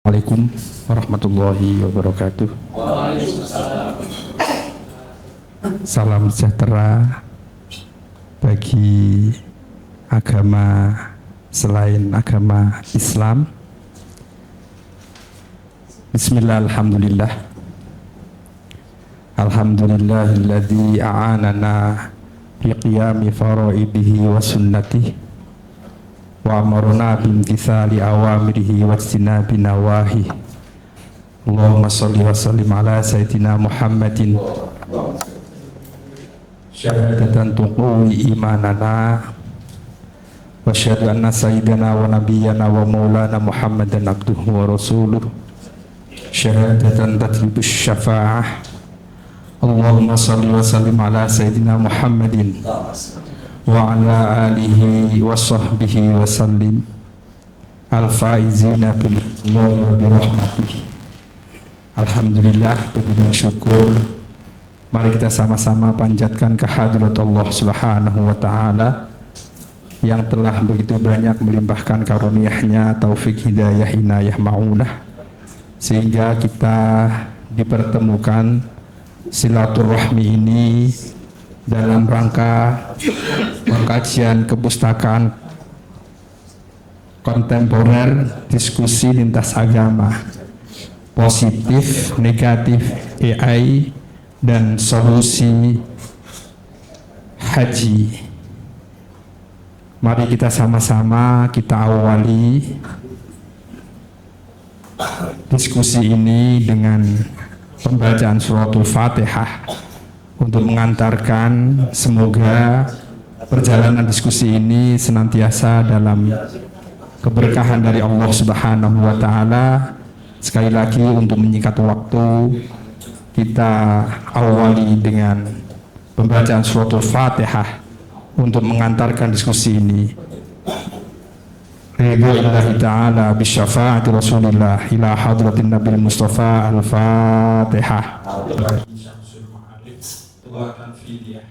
Assalamualaikum warahmatullahi wabarakatuh. Salam sejahtera bagi agama selain agama Islam. Bismillah, alhamdulillah. Alhamdulillahilladzi a'anana fi qiyami faraidihi wa sunnatihi wa amarna bimtithali awamirihi wa ijtinabi nawahi. Allahumma sholli wa sallim ala sayyidina Muhammadin syahadatan tuqwi imanana wa syahadu anna sayyidana wa nabiyyana wa maulana Muhammadan abduhu wa rasuluh syahadatan tatlibus syafa'ah. Allahumma sholli wa sallim ala sayyidina Muhammadin wa ala alihi wa sahbihi wa sallim al-faizina bil rahmatihi. Alhamdulillah, dengan syukur mari kita sama-sama panjatkan kehadirat Allah Subhanahu wa taala yang telah begitu banyak melimpahkan karunia-Nya, taufik, hidayah, inayah, maunah, sehingga kita dipertemukan silaturahmi ini dalam rangka pengkajian kepustakaan kontemporer, diskusi lintas agama, positif, negatif, AI, dan solusi haji. Mari kita sama-sama kita awali diskusi ini dengan pembacaan suratul Fatihah untuk mengantarkan semoga perjalanan diskusi ini senantiasa dalam keberkahan dari Allah Subhanahu wa taala. Sekali lagi untuk menyingkat waktu, kita awali dengan pembacaan suratul Fatihah untuk mengantarkan diskusi ini. Ridhoillahi ta'ala bisyafaati Rasulillah ila hadratin Nabil Mustafa. Al-Fatihah. Tuatan Fidyah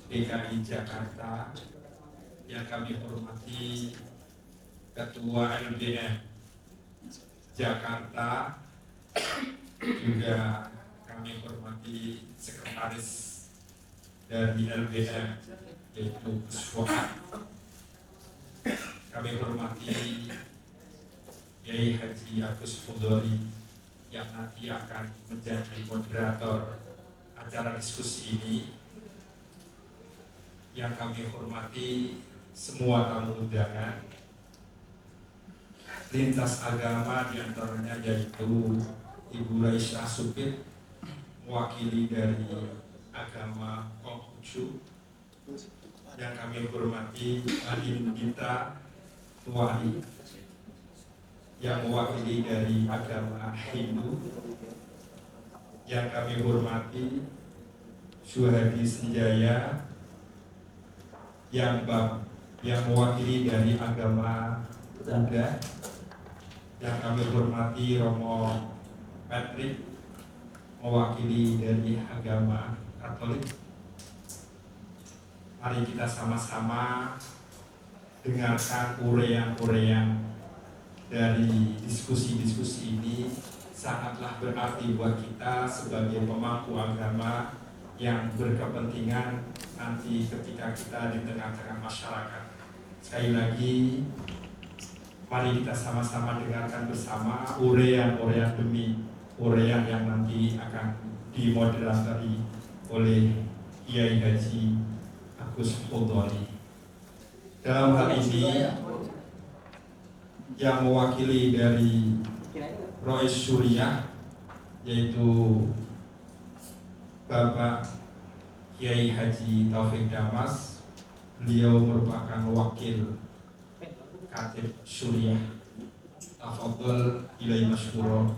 DKI Jakarta yang kami hormati Ketua LBM Jakarta, juga kami hormati Sekretaris dari LBM yaitu Kuswoha. Kami hormati Yai Haji Agus Fudori yang nanti akan menjadi moderator acara diskusi ini. Yang kami hormati semua tamu undangan lintas agama, diantaranya yaitu Ibu Raisyah Supit, mewakili dari agama Konghucu. Yang kami hormati Alim Gita Tuwali yang mewakili dari agama Hindu. Yang kami hormati Syuhadi Senjaya yang mewakili dari agama Buddha. Yang kami hormati Romo Patrick, mewakili dari agama Katolik. Mari kita sama-sama dengarkan urean-urean dari diskusi-diskusi ini. Sangatlah berarti buat kita sebagai pemangku agama yang berkepentingan nanti ketika kita di tengah-tengah masyarakat. Sekali lagi, mari kita sama-sama dengarkan bersama urean-urean demi urean yang nanti akan dimoderatori oleh Kiai Haji Agus Fudori. Dalam hal ini yang mewakili dari Rois Suriah yaitu Bapak Kiai Haji Taufik Damas. Beliau merupakan wakil Khatib Suriah. Tafadhol ilaihi masykurah.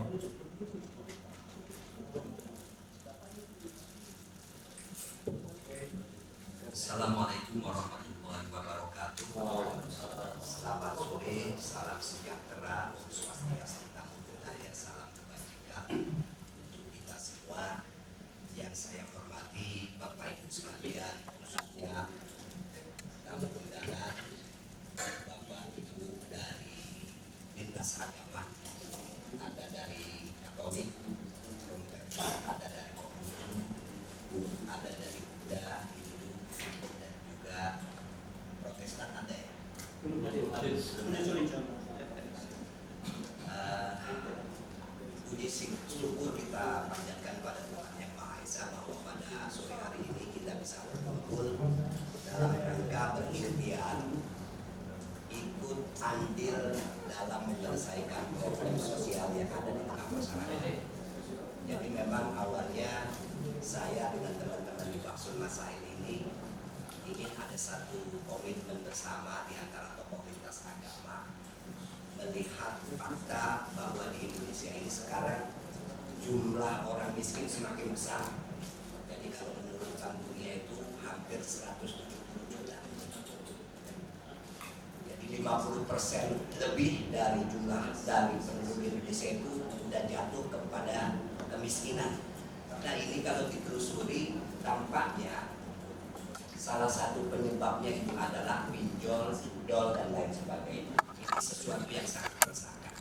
Assalamualaikum warahmatullahi wabarakatuh. Selamat sore, salam sejahtera, swastiastu, namo buddhaya, salam kebajikan untuk kita semua. Yang saya hormati Bapak Ibu sekalian, khususnya tamu undangan, Bapak Ibu dari lintas agama. puji syukur kita panjatkan pada Tuhan Yang Maha Esa bahwa pada sore hari ini kita bisa berkumpul dalam rangka berikhtiar ikut andil dalam menyelesaikan problem sosial yang ada di tengah masyarakat. Jadi memang awalnya saya dengan teman-teman di Baksul Masail ini ingin ada satu komitmen bersama di antara tokoh lintas agama melihat fakta bahwa di Indonesia ini sekarang jumlah orang miskin semakin besar. Jadi kalau menurut Bank Dunia itu hampir 170 juta. Jadi 50% lebih dari jumlah dari penduduk Indonesia itu sudah jatuh kepada kemiskinan. Nah ini kalau ditelusuri tampaknya salah satu penyebabnya itu adalah pinjol, sudol dan lain sebagainya. Ini sesuatu yang sangat meresahkan.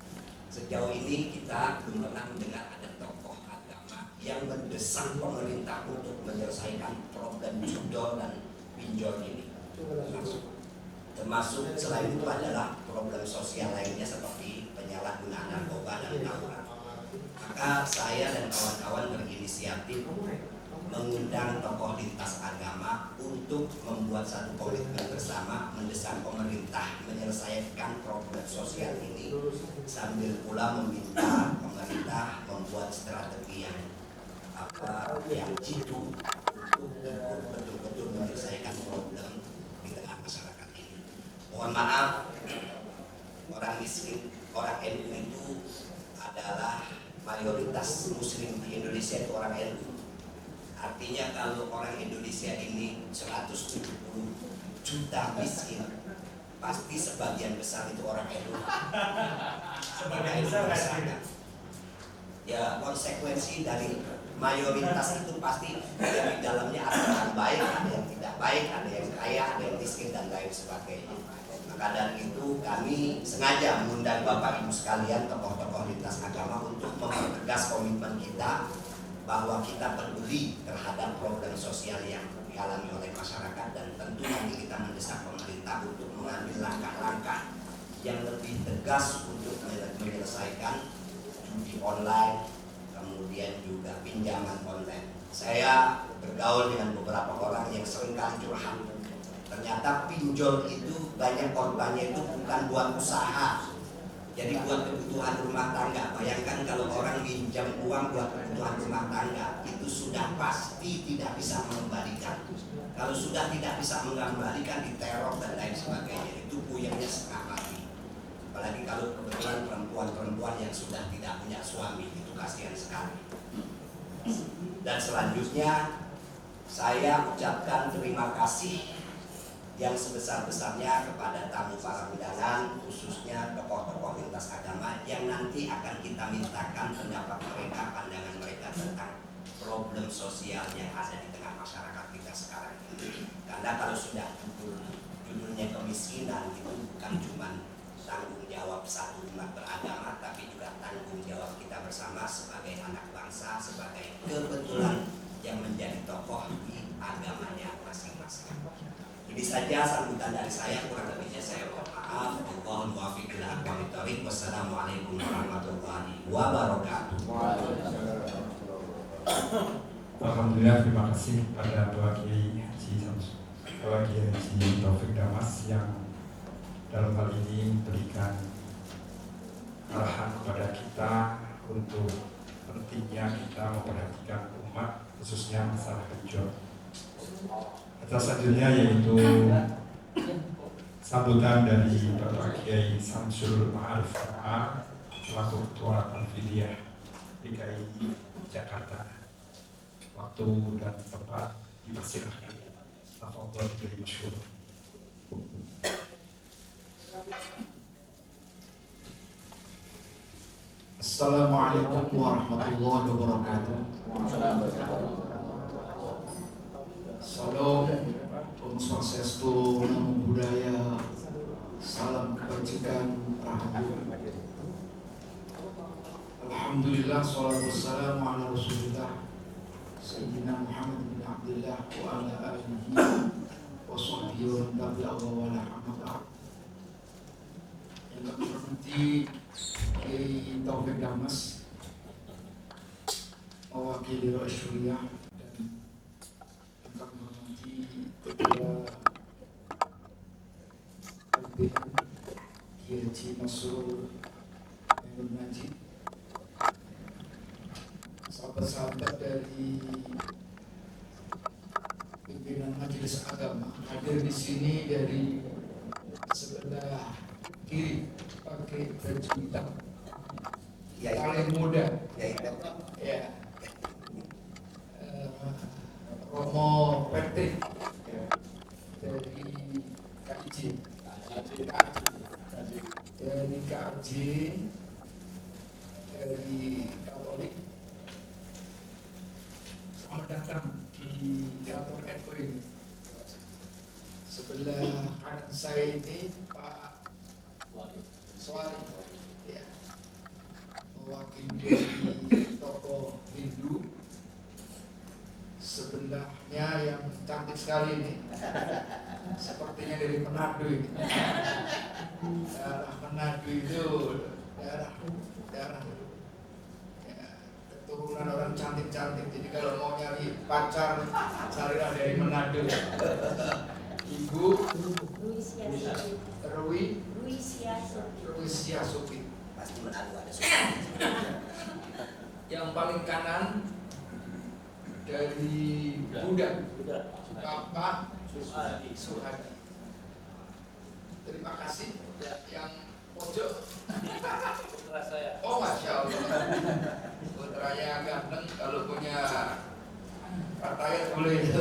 Sejauh ini kita belum pernah mendengar ada tokoh agama yang mendesak pemerintah untuk menyelesaikan problem sudol dan pinjol ini. Termasuk selain itu adalah problem sosial lainnya seperti penyalahgunaan narkoba dan tawuran. Maka saya dan kawan-kawan berinisiatif mengundang tokoh lintas agama untuk membuat satu komitmen bersama mendesak pemerintah menyelesaikan problem sosial ini sambil pula meminta pemerintah membuat strategi yang jitu untuk betul-betul menyelesaikan problem di tengah masyarakat ini. Mohon maaf, orang miskin, orang NU itu adalah mayoritas muslim di Indonesia itu orang NU. Artinya kalau orang Indonesia ini 170 juta miskin, pasti sebagian besar itu orang NU. Sebagian besar. Ya konsekuensi dari mayoritas itu pasti yang di dalamnya ada orang baik, ada yang tidak baik, ada yang kaya, ada yang miskin dan lain sebagainya. Maka dari itu kami sengaja mengundang Bapak Ibu sekalian, tokoh-tokoh lintas agama untuk mempertegas komitmen kita bahwa kita peduli terhadap problem sosial yang dialami oleh masyarakat, dan tentu nanti kita mendesak pemerintah untuk mengambil langkah-langkah yang lebih tegas untuk menyelesaikan judi online, kemudian juga pinjaman online. Saya bergaul dengan beberapa orang yang seringkali curhat. Ternyata pinjol itu banyak korbannya itu bukan buat usaha, jadi buat kebutuhan rumah tangga. Bayangkan kalau orang minjam uang buat kebutuhan rumah tangga, itu sudah pasti tidak bisa mengembalikan. Kalau sudah tidak bisa mengembalikan, diteror dan lain sebagainya, itu puyengnya setengah mati. Apalagi kalau kebetulan perempuan-perempuan yang sudah tidak punya suami, itu kasihan sekali. Dan selanjutnya saya ucapkan terima kasih yang sebesar-besarnya kepada tamu para undangan, khususnya tokoh-tokoh lintas agama yang nanti akan kita mintakan pendapat mereka, pandangan mereka tentang problem sosial yang ada di tengah masyarakat kita sekarang ini. Karena kalau sudah judulnya kemiskinan, itu bukan cuma tanggung jawab satu umat beragama, tapi juga tanggung jawab kita bersama sebagai anak bangsa, sebagai kebetulan yang menjadi tokoh di agamanya masing-masing. Ini saja sambutan dari saya, kurang lebihnya saya mohon maaf. Allahumma muwaffiq ila aqwamit thoriq. Wassalamualaikum warahmatullahi wabarakatuh. Alhamdulillah, terima kasih pada Bapak Kiai Haji Taufik Damas yang dalam hal ini memberikan arahan kepada kita untuk pentingnya kita memperhatikan umat, khususnya masalah pinjol. Atas selanjutnya yaitu sambutan dari Bapak Kiai Samsul Ma'arif selaku Ketua Al-Fidiyah DKI Jakarta. Waktu dan tempat dipersilahkan. Tafadhol dari masyhur. Assalamualaikum warahmatullahi wabarakatuh. Salam, Om Swastiastu, Namo Buddhaya, salam kebajikan, rahayu. Alhamdulillah, salatu wassalamu ala Rasulillah Sayyidina Muhammad bin Abdullah wa ala alihi wa sahbihi wa tabi'ahu wa la hamdulillah. Yang kami hormati Kiai Taufik Damas, mewakili Rasulullah dan yang kami hormati Ketua LBM Kiai Haji Masrur Ainul Majid, sahabat-sahabat dari pimpinan Majelis Agama hadir di sini dari sebelah kiri pakai baju hitam, paling muda ya, Romo Patrick dari KIJ, dari KIJ, dari Katolik. Selamat datang di kantor NU ini. Sebelah kanan saya ini Pak Suari, ya, mewakili tokoh Hindu. Sebelahnya yang cantik sekali ini, sepertinya dari Manado ini. Daerah Manado itu daerah ya, keturunan orang cantik-cantik. Jadi kalau mau nyari pacar, carilah dari Manado. Ibu Ruisia Supi. Pasti Manado ada Yang paling kanan dari Buddha, Bapak Suhadi. Terima kasih. Yang pojok, oh masya Allah, putranya ganteng. Kalau punya partaian boleh.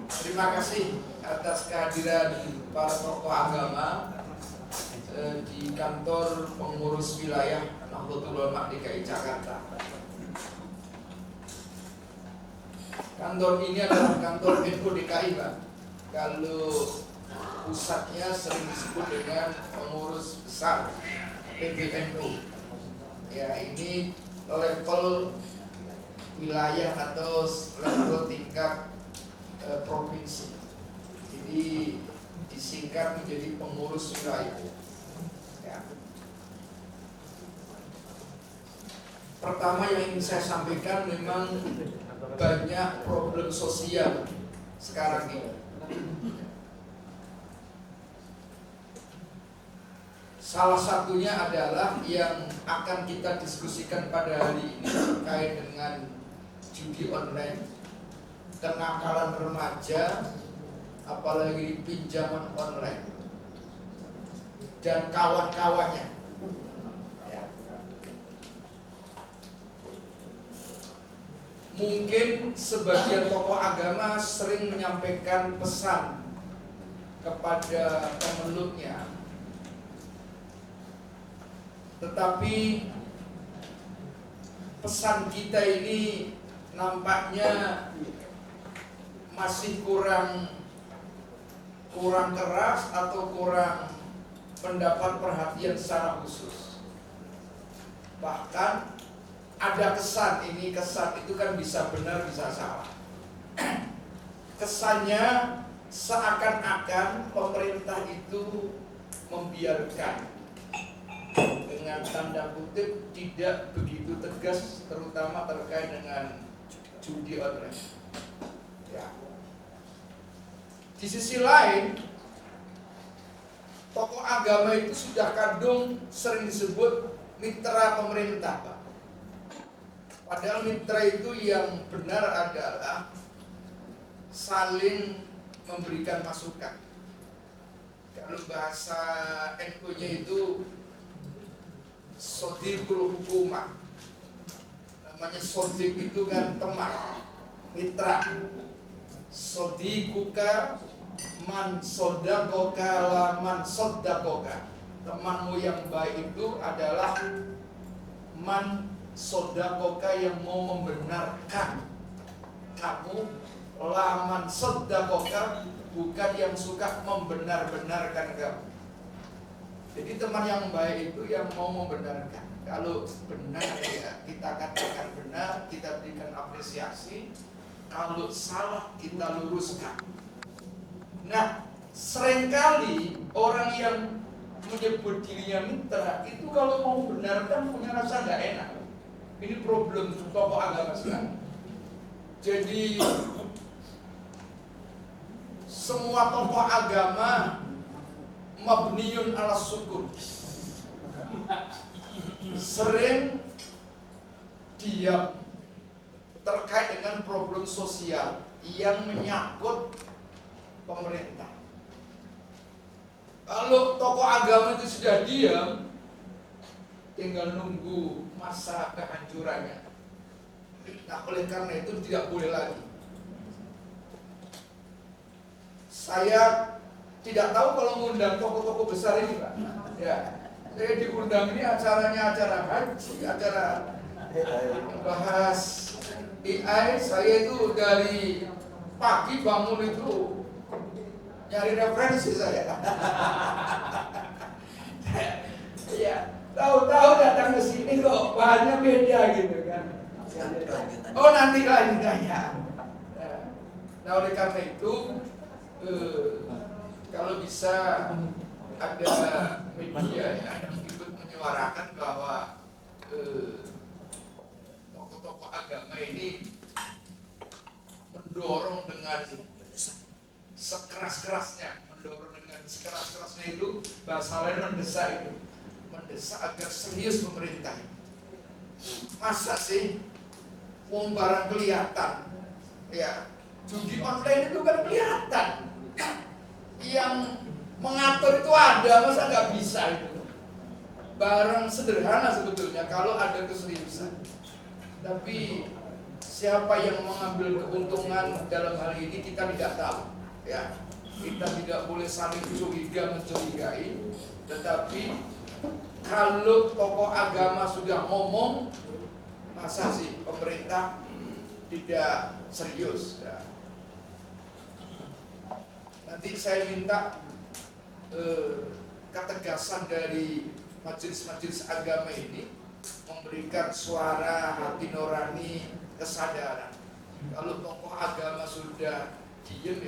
Terima kasih atas kehadiran para tokoh agama di kantor pengurus wilayah Nahdlatul Ulama DKI Jakarta. Kantor ini adalah kantor NU DKI, Pak. Kalau pusatnya sering disebut dengan pengurus besar PBNU. Ya, ini level wilayah atau level tingkat provinsi. Jadi disingkat menjadi pengurus wilayah. Ya. Pertama yang ingin saya sampaikan, memang banyak problem sosial sekarang ini. Salah satunya adalah yang akan kita diskusikan pada hari ini terkait dengan judi online, kenakalan remaja, apalagi pinjaman online dan kawan-kawannya. Mungkin sebagian tokoh agama sering menyampaikan pesan kepada pemeluknya, tetapi pesan kita ini nampaknya masih kurang keras atau kurang mendapat perhatian secara khusus. Bahkan ada kesan itu kan bisa benar bisa salah. Kesannya seakan-akan pemerintah itu membiarkan, dengan tanda kutip tidak begitu tegas, terutama terkait dengan judi online. Ya. Di sisi lain, tokoh agama itu sudah kadung sering disebut mitra pemerintah, Pak. Padahal mitra itu yang benar adalah saling memberikan masukan. Kalau bahasa NU-nya itu sodikul hukumah. Namanya sodik itu kan teman, mitra. Sodikuka man sodakoka laman sodakoka. Temanmu yang baik itu adalah man sodakoka, yang mau membenarkan kamu, laman sodakoka, bukan yang suka membenar-benarkan kamu. Jadi teman yang baik itu yang mau membenarkan. Kalau benar ya kita katakan benar, kita berikan apresiasi. Kalau salah kita luruskan. Nah, seringkali orang yang menyebut dirinya mitra itu kalau mau benar kan punya rasa nggak enak. Ini problem tokoh agama sekarang. Jadi semua tokoh agama mabniun ala sukun, sering diam terkait dengan problem sosial yang menyangkut pemerintah. Kalau tokoh agama itu sudah diam, tinggal nunggu masa kehancurannya. Nah, oleh karena itu tidak boleh lagi. Saya tidak tahu kalau mengundang tokoh-tokoh besar ini, Pak. Ya, saya diundang ini acaranya acara haji, acara bahas AI. Saya itu dari pagi bangun itu nyari referensi saya. Ya, tahu-tahu datang ke sini kok bahannya beda gitu kan. Oh, nanti lanjutannya. Nah, oleh karena itu kalau bisa ada media yang ikut menyuarakan bahwa tokoh-tokoh agama ini mendorong dengan sekeras-kerasnya, itu bahasa lain mendesak agar serius pemerintah. Masa sih wong barang kelihatan, ya judi online itu kan kelihatan, yang mengatur itu ada, masa nggak bisa itu? Barang sederhana sebetulnya kalau ada keseriusan. Tapi siapa yang mengambil keuntungan dalam hal ini kita tidak tahu, ya. Kita tidak boleh saling curiga mencurigai, tetapi kalau tokoh agama sudah ngomong, masa sih pemerintah tidak serius, ya. Nanti saya minta ketegasan dari majelis-majelis agama ini memberikan suara hati nurani, kesadaran. Kalau tokoh agama sudah diem,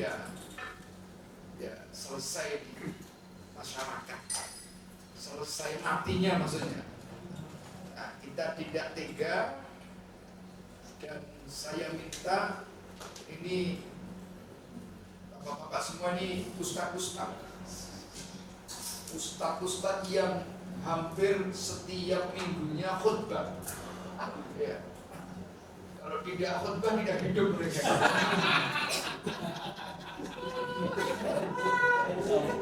ya selesai di masyarakat, selesai matinya maksudnya. Nah, kita tidak tega, dan saya minta ini bapak-bapak semua ini ustaz yang hampir setiap minggunya khutbah, ya. Kalau tidak khutbah tidak hidup mereka.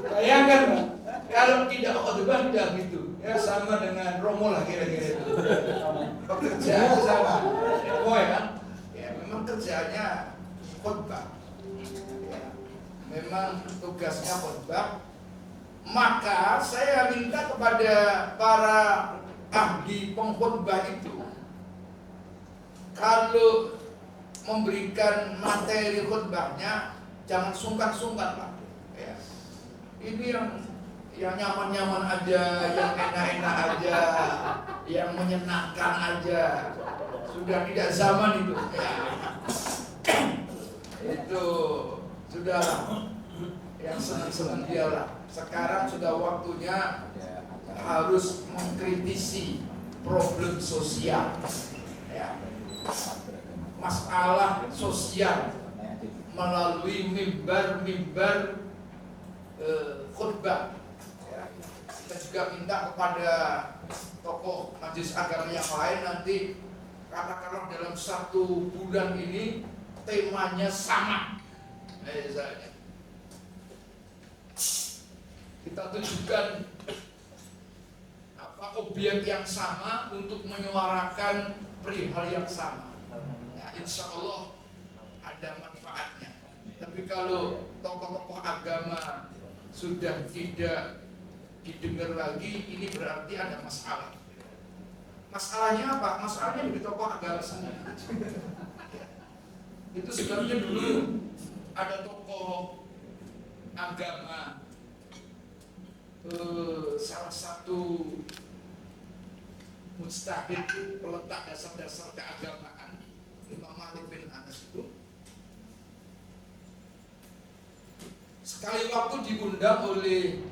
Bayangkan, Pak, kalau tidak khutbah tidak gitu, ya sama dengan Romo lah kira-kira itu. Pekerjaan sama, ya memang kerjanya khutbah, ya, memang tugasnya khutbah. Maka saya minta kepada para ahli pengkhutbah itu, kalau memberikan materi khutbahnya jangan sungkan-sungkan, Pak. Ya. Ini yang nyaman-nyaman aja, yang enak-enak aja, yang menyenangkan aja. Sudah tidak zaman itu. Ya. Itu sudah yang senang-senang dialah. Sekarang sudah waktunya harus mengkritisi problem sosial, ya. Masalah sosial melalui mimbar khutbah. Ya. Kita juga minta kepada tokoh majelis agama yang lain nanti katakanlah dalam 1 bulan ini temanya sama. Misalnya kita tunjukkan objek yang sama untuk menyuarakan perihal yang sama. Nah, insya Allah ada manfaatnya. Tapi kalau tokoh-tokoh agama sudah tidak didengar lagi, ini berarti ada masalah. Masalahnya apa? Masalahnya di tokoh agama sendiri. Itu sebabnya dulu ada tokoh agama, salah satu mujtahid peletak dasar-dasar keagamaan, Imam Malik bin Anas itu sekali waktu diundang oleh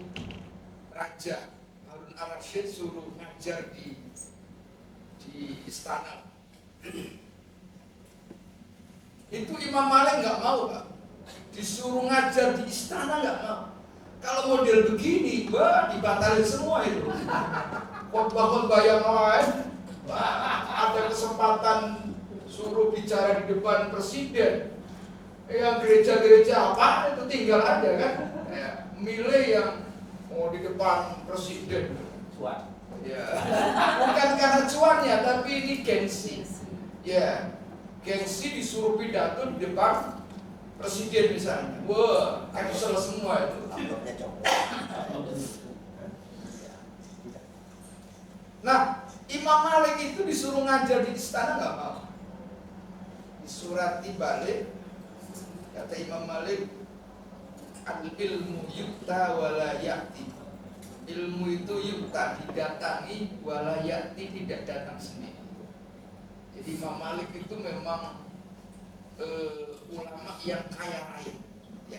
Raja Harun al-Rasyid suruh ngajar di istana. Itu Imam Malik nggak mau, Pak. Disuruh ngajar di istana nggak mau. Kalau model begini, wah dibatalin semua itu. Khotbah-khotbah yang lain, ada kesempatan suruh bicara di depan presiden. Yang gereja-gereja apa itu tinggal aja kan. Ya, milih yang mau di depan presiden. Ya, bukan karena cuannya, tapi ini gengsi. Ya, gengsi disuruh pidato di depan presiden misalnya. Wah, cancel semua itu. Nah, Imam Malik itu disuruh ngajar di istana nggak mau. Disurati balik, kata Imam Malik, al-ilmu yukta wala ya'ti. Ilmu itu yukta, didatangi, wala ya'ti, tidak datang sendiri. Jadi Imam Malik itu memang ulama yang kaya raya, ya.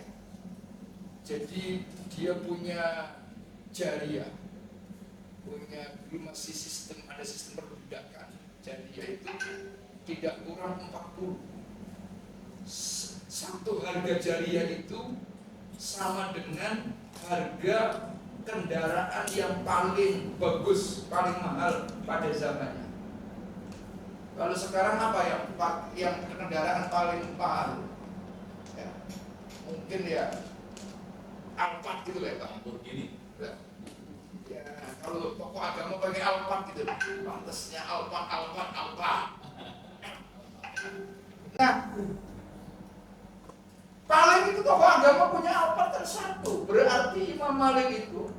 Jadi dia punya jariyah, punya dulu masih ada sistem perbudakan. Jariyah itu tidak kurang 40. Satu harga jariyah itu sama dengan harga kendaraan yang paling bagus, paling mahal pada zamannya. Kalau sekarang apa yang kendaraan paling mahal? Ya, mungkin ya Alphard gitu ya Pak. Ya, kalau tokoh agama pakai Alphard gitu, pantasnya Alphard. Nah, paling itu tokoh agama punya Alphard kan satu, berarti Imam Malik itu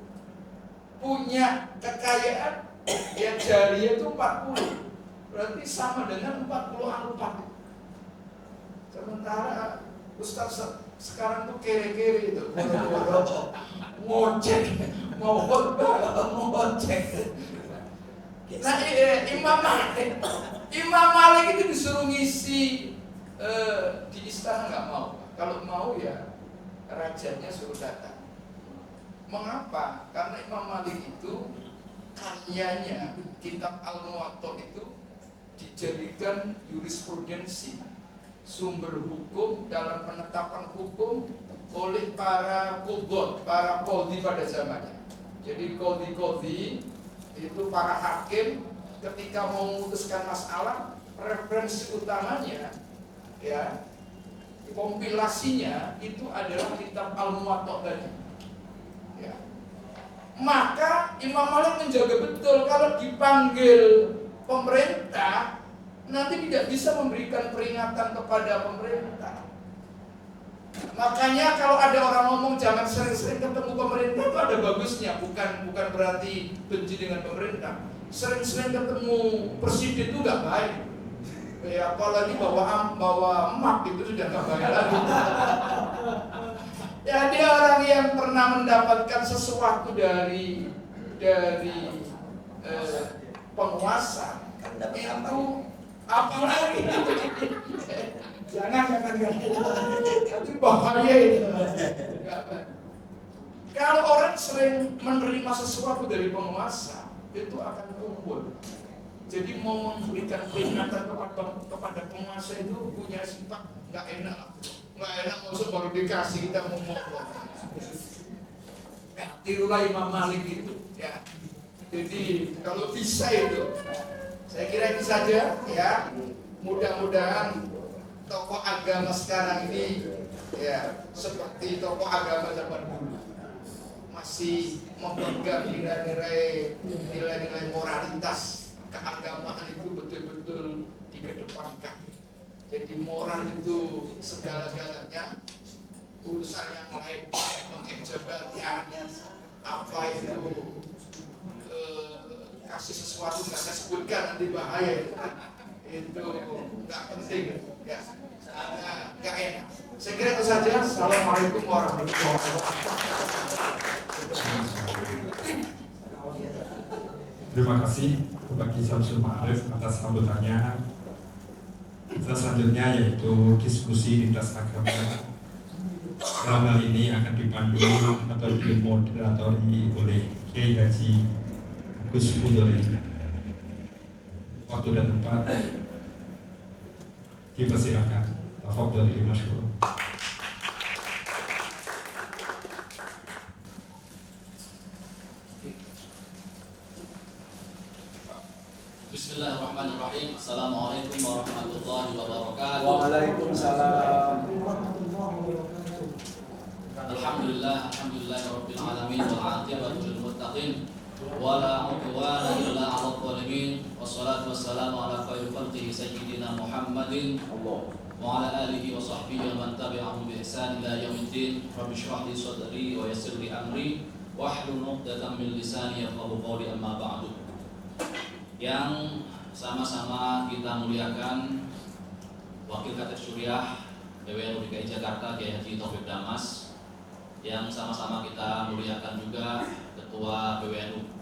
punya kekayaan yang jariyah itu 40. Berarti sama dengan 40 Alphard. Sementara Ustaz sekarang tuh kere-kere itu, ngocek, mau khotbah, ngocek. Nah, Imam Malik itu disuruh ngisi di istana nggak mau. Kalau mau ya rajanya suruh datang. Mengapa? Karena Imam Malik itu karyanya kitab Al-Muwatta itu dijadikan jurisprudensi, sumber hukum dalam penetapan hukum oleh para qudhat, para qadhi pada zamannya. Jadi qadhi-qadhi itu para hakim ketika mau memutuskan masalah, referensi utamanya ya, kompilasinya itu adalah kitab Al-Muwatta tadi. Ya. Maka Imam Malik menjaga betul kalau dipanggil pemerintah nanti tidak bisa memberikan peringatan kepada pemerintah. Makanya kalau ada orang ngomong jangan sering-sering ketemu pemerintah, itu ada bagusnya, bukan berarti benci dengan pemerintah. Sering-sering ketemu presiden itu nggak baik. Ya, apalagi bawa map itu sudah nggak baik lagi. Ya, dia orang yang pernah mendapatkan sesuatu dari penguasa itu apa lagi? Jangan nanti bahaya itu. Kalau orang sering menerima sesuatu dari penguasa itu akan kumpul. Jadi mau memberikan peringatan kepada penguasa itu punya sifat nggak enak, maksud baru dikasih kita mau ngomong. Tirulah Imam Malik itu, ya. Jadi kalau bisa itu, saya kira itu saja, ya. Mudah-mudahan tokoh agama sekarang ini, ya, seperti tokoh agama zaman dulu, masih memegang nilai-nilai moralitas keagamaan itu betul-betul dikedepankan. Jadi moral itu segala-galanya, urusan yang lain mengejabatnya apa itu kasih sesuatu nggak saya sebutkan nanti bahaya itu nggak penting ya, nggak enak. Saya kira itu saja. Assalamualaikum warahmatullahi wabarakatuh. Terima kasih bagi Syamsul Ma'arif atas sambutannya. Kita selanjutnya yaitu diskusi lintas agama dalam hal ini akan dipandu atau dimoderatori oleh Kiai Haji Gus Pudori. Waktu dan tempat dipersilakan. Tafadhol masyhur. Bismillahirrahmanirrahim. Assalamualaikum warahmatullahi wabarakatuh. Waalaikumsalam. Alhamdulillahirabbil alamin wal 'aqibatu lil muttaqin wala 'udwana illa 'alal zalimin. Wassalatu wassalamu ala khairil khalqi sayyidina Muhammadin wa ala alihi wa sahbihi wa man tabi'ahum bi ihsan ila yaumiddin. Rabbi shrah li sadri wa yassir li amri wahlul 'uqdatam min lisani yafqahu qawli, amma ba'du. Yang sama-sama kita muliakan Wakil Khatib Syuriah PWNU DKI Jakarta Kiai Haji Taufik Damas, yang sama-sama kita muliakan juga Ketua PWNU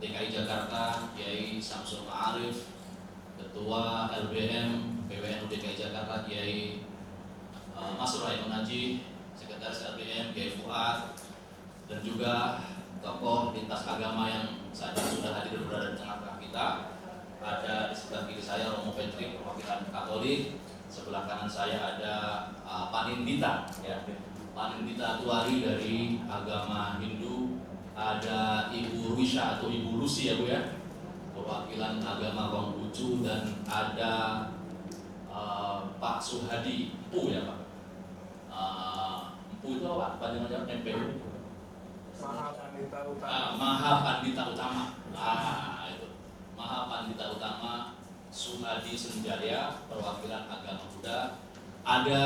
DKI Jakarta Kiai Samsul Ma'arif, Ketua LBM PWNU DKI Jakarta Kiai Masrur Haidon Haji, Sekretaris LBM Kiai Fuad, dan juga tokoh lintas agama yang saat ini sudah hadir berada di tengah-tengah kita. Ada di sebelah kiri saya Romo Petri, perwakilan Katolik. Sebelah kanan saya ada Panindita, ya, Panindita Tuari dari agama Hindu. Ada Ibu Ruisha atau Ibu Lucy, ya Bu, ya, perwakilan agama Konghucu. Dan ada Pak Suhadi Empu, ya Pak. Empu itu apa? Panjang-panjang MPU. Maha Pandita Utama. Itu Maha Pandita Utama Suhadi Senjaya, perwakilan agama Buddha. Ada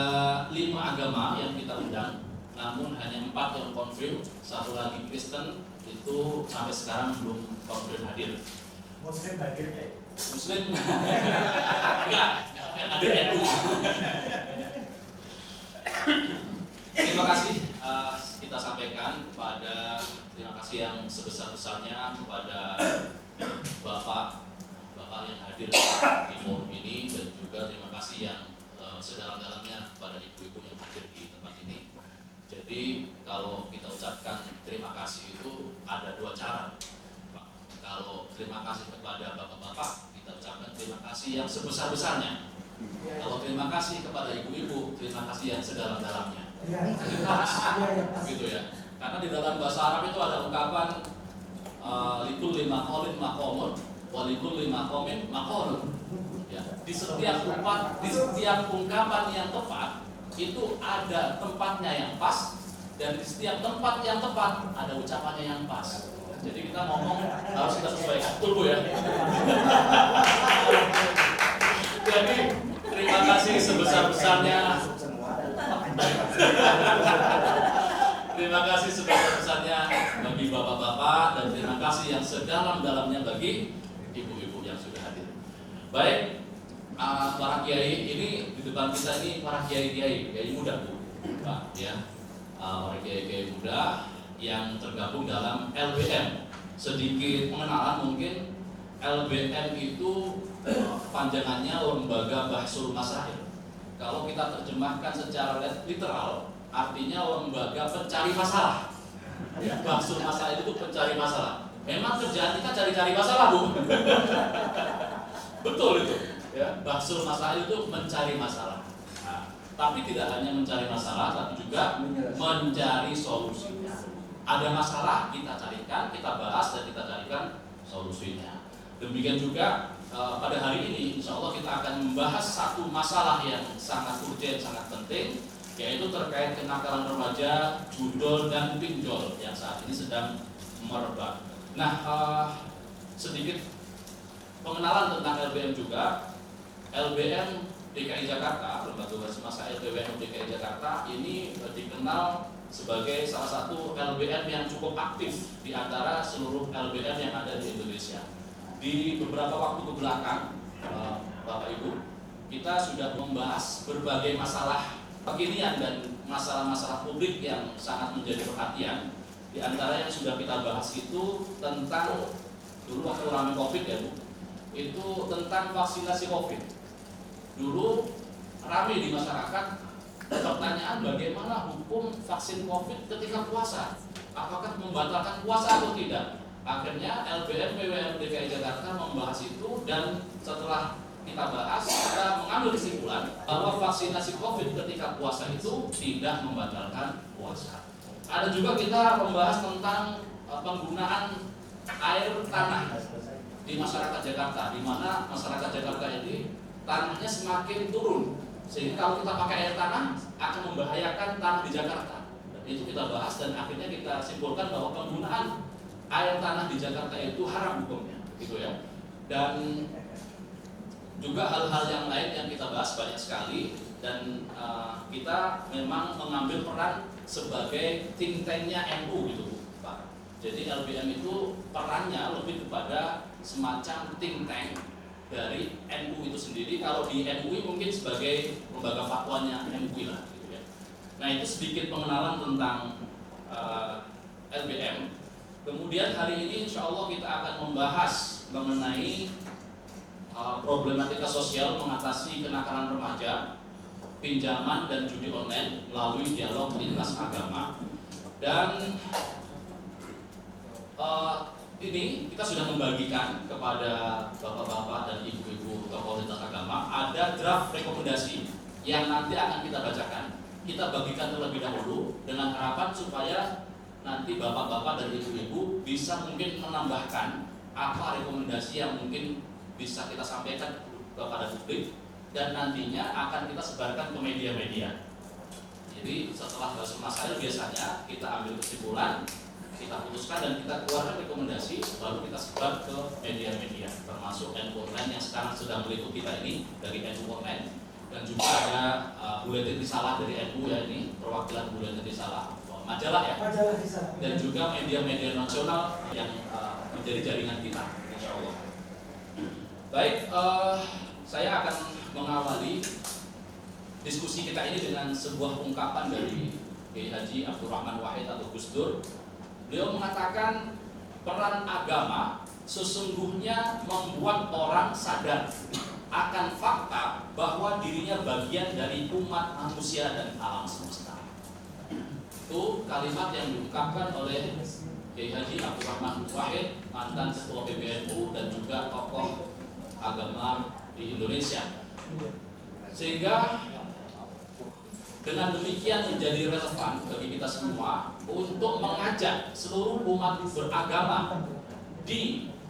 5 agama yang kita undang, namun hanya 4 yang konfirm. Satu lagi Kristen, itu sampai sekarang belum konfirm hadir. Muslim hadir ya? Muslim? Enggak, ada NU. Terima kasih kita sampaikan terima kasih yang sebesar-besarnya kepada Bapak yang hadir di forum ini, dan juga terima kasih yang sedalam-dalamnya kepada ibu-ibu yang hadir di tempat ini. Jadi kalau kita ucapkan terima kasih itu ada 2 cara. Kalau terima kasih kepada bapak-bapak, kita ucapkan terima kasih yang sebesar-besarnya. Kalau terima kasih kepada ibu-ibu, terima kasih yang sedalam-dalamnya. Gitu ya. Karena di dalam bahasa Arab itu ada ungkapan likulli maqalin maqamun wa likulli maqamin maqalun. Ya, di setiap ungkapan yang tepat itu ada tempatnya yang pas, dan di setiap tempat yang tepat ada ucapannya yang pas. Jadi kita ngomong harus kita sesuaikan. Betul Bu, ya. Jadi terima kasih sebesar-besarnya. Terima kasih sebesar-besarnya bagi bapak-bapak, dan terima kasih yang sedalam-dalamnya bagi ibu-ibu yang sudah hadir. Baik, para kiai ini di depan kita ini para kiai muda, Bu, Pak, ya, para kiai muda yang tergabung dalam LBM. Sedikit pengenalan mungkin. LBM itu panjangannya Lembaga Bahsul Masail. Kalau kita terjemahkan secara literal, artinya lembaga pencari masalah. Ya, Bahsul Masail itu pencari masalah. Memang kerjaan kita cari-cari masalah, Bu. Betul itu. Ya, Bahsul Masail itu mencari masalah. Nah, tapi tidak hanya mencari masalah, tapi juga mencari solusi. Ada masalah, kita carikan, kita bahas, dan kita carikan solusinya. Demikian juga pada hari ini, insya Allah kita akan membahas satu masalah yang sangat urgent, sangat penting, yaitu terkait kenakalan remaja, judol dan pinjol yang saat ini sedang merebak. Nah, sedikit pengenalan tentang LBM juga. LBM DKI Jakarta, Lembaga Bahsul Masail PWNU DKI Jakarta, ini dikenal sebagai salah satu LBM yang cukup aktif di antara seluruh LBM yang ada di Indonesia. Di beberapa waktu kebelakang, Bapak Ibu, kita sudah membahas berbagai masalah kekinian dan masalah-masalah publik yang sangat menjadi perhatian. Di antara yang sudah kita bahas itu tentang, dulu waktu ramai COVID, ya Bu, itu tentang vaksinasi COVID. Dulu ramai di masyarakat, pertanyaan bagaimana hukum vaksin COVID ketika puasa? Apakah membatalkan puasa atau tidak? Akhirnya LBM PWM DKI Jakarta membahas itu, dan setelah kita bahas, kita mengambil kesimpulan bahwa vaksinasi COVID ketika puasa itu tidak membatalkan puasa. Ada juga kita membahas tentang penggunaan air tanah di masyarakat Jakarta, di mana masyarakat Jakarta ini tanahnya semakin turun, sehingga kalau kita pakai air tanah akan membahayakan tanah di Jakarta. Dan itu kita bahas, dan akhirnya kita simpulkan bahwa penggunaan air tanah di Jakarta itu haram hukumnya, gitu ya. Dan juga hal-hal yang lain yang kita bahas banyak sekali, dan kita memang mengambil peran sebagai think tank-nya NU gitu, Pak. Jadi LBM itu perannya lebih kepada semacam think tank dari NU itu sendiri. Kalau di MUI mungkin sebagai lembaga fatwanya MUI lah, gitu ya. Nah, itu sedikit pengenalan tentang LBM. Kemudian hari ini insya Allah kita akan membahas mengenai problematika sosial mengatasi kenakalan remaja, pinjaman dan judi online melalui dialog lintas agama. Dan ini kita sudah membagikan kepada bapak-bapak dan ibu-ibu tokoh lintas agama ada draft rekomendasi yang nanti akan kita bacakan. Kita bagikan terlebih dahulu dengan harapan supaya nanti bapak-bapak dan ibu-ibu bisa mungkin menambahkan apa rekomendasi yang mungkin bisa kita sampaikan kepada publik, dan nantinya akan kita sebarkan ke media-media. Jadi setelah bahas masalah biasanya kita ambil kesimpulan, kita putuskan dan kita keluarkan rekomendasi, baru kita sebar ke media-media, termasuk NU Online yang sekarang sedang meliput kita ini dari NU Online, dan juga ada buletin risalah dari NU ya, ini perwakilan buletin risalah majalah ya, dan juga media-media nasional yang menjadi jaringan kita, insya Allah. Baik, saya akan mengawali diskusi kita ini dengan sebuah ungkapan dari Kiai Haji Abdurrahman Wahid atau Gus Dur. Beliau mengatakan peran agama sesungguhnya membuat orang sadar akan fakta bahwa dirinya bagian dari umat manusia dan alam semesta. Itu kalimat yang diungkapkan oleh Kiai Haji Abdurrahman Wahid, mantan ketua PBNU dan juga tokoh agama di Indonesia. Sehingga dengan demikian menjadi relevan bagi kita semua untuk mengajak seluruh umat beragama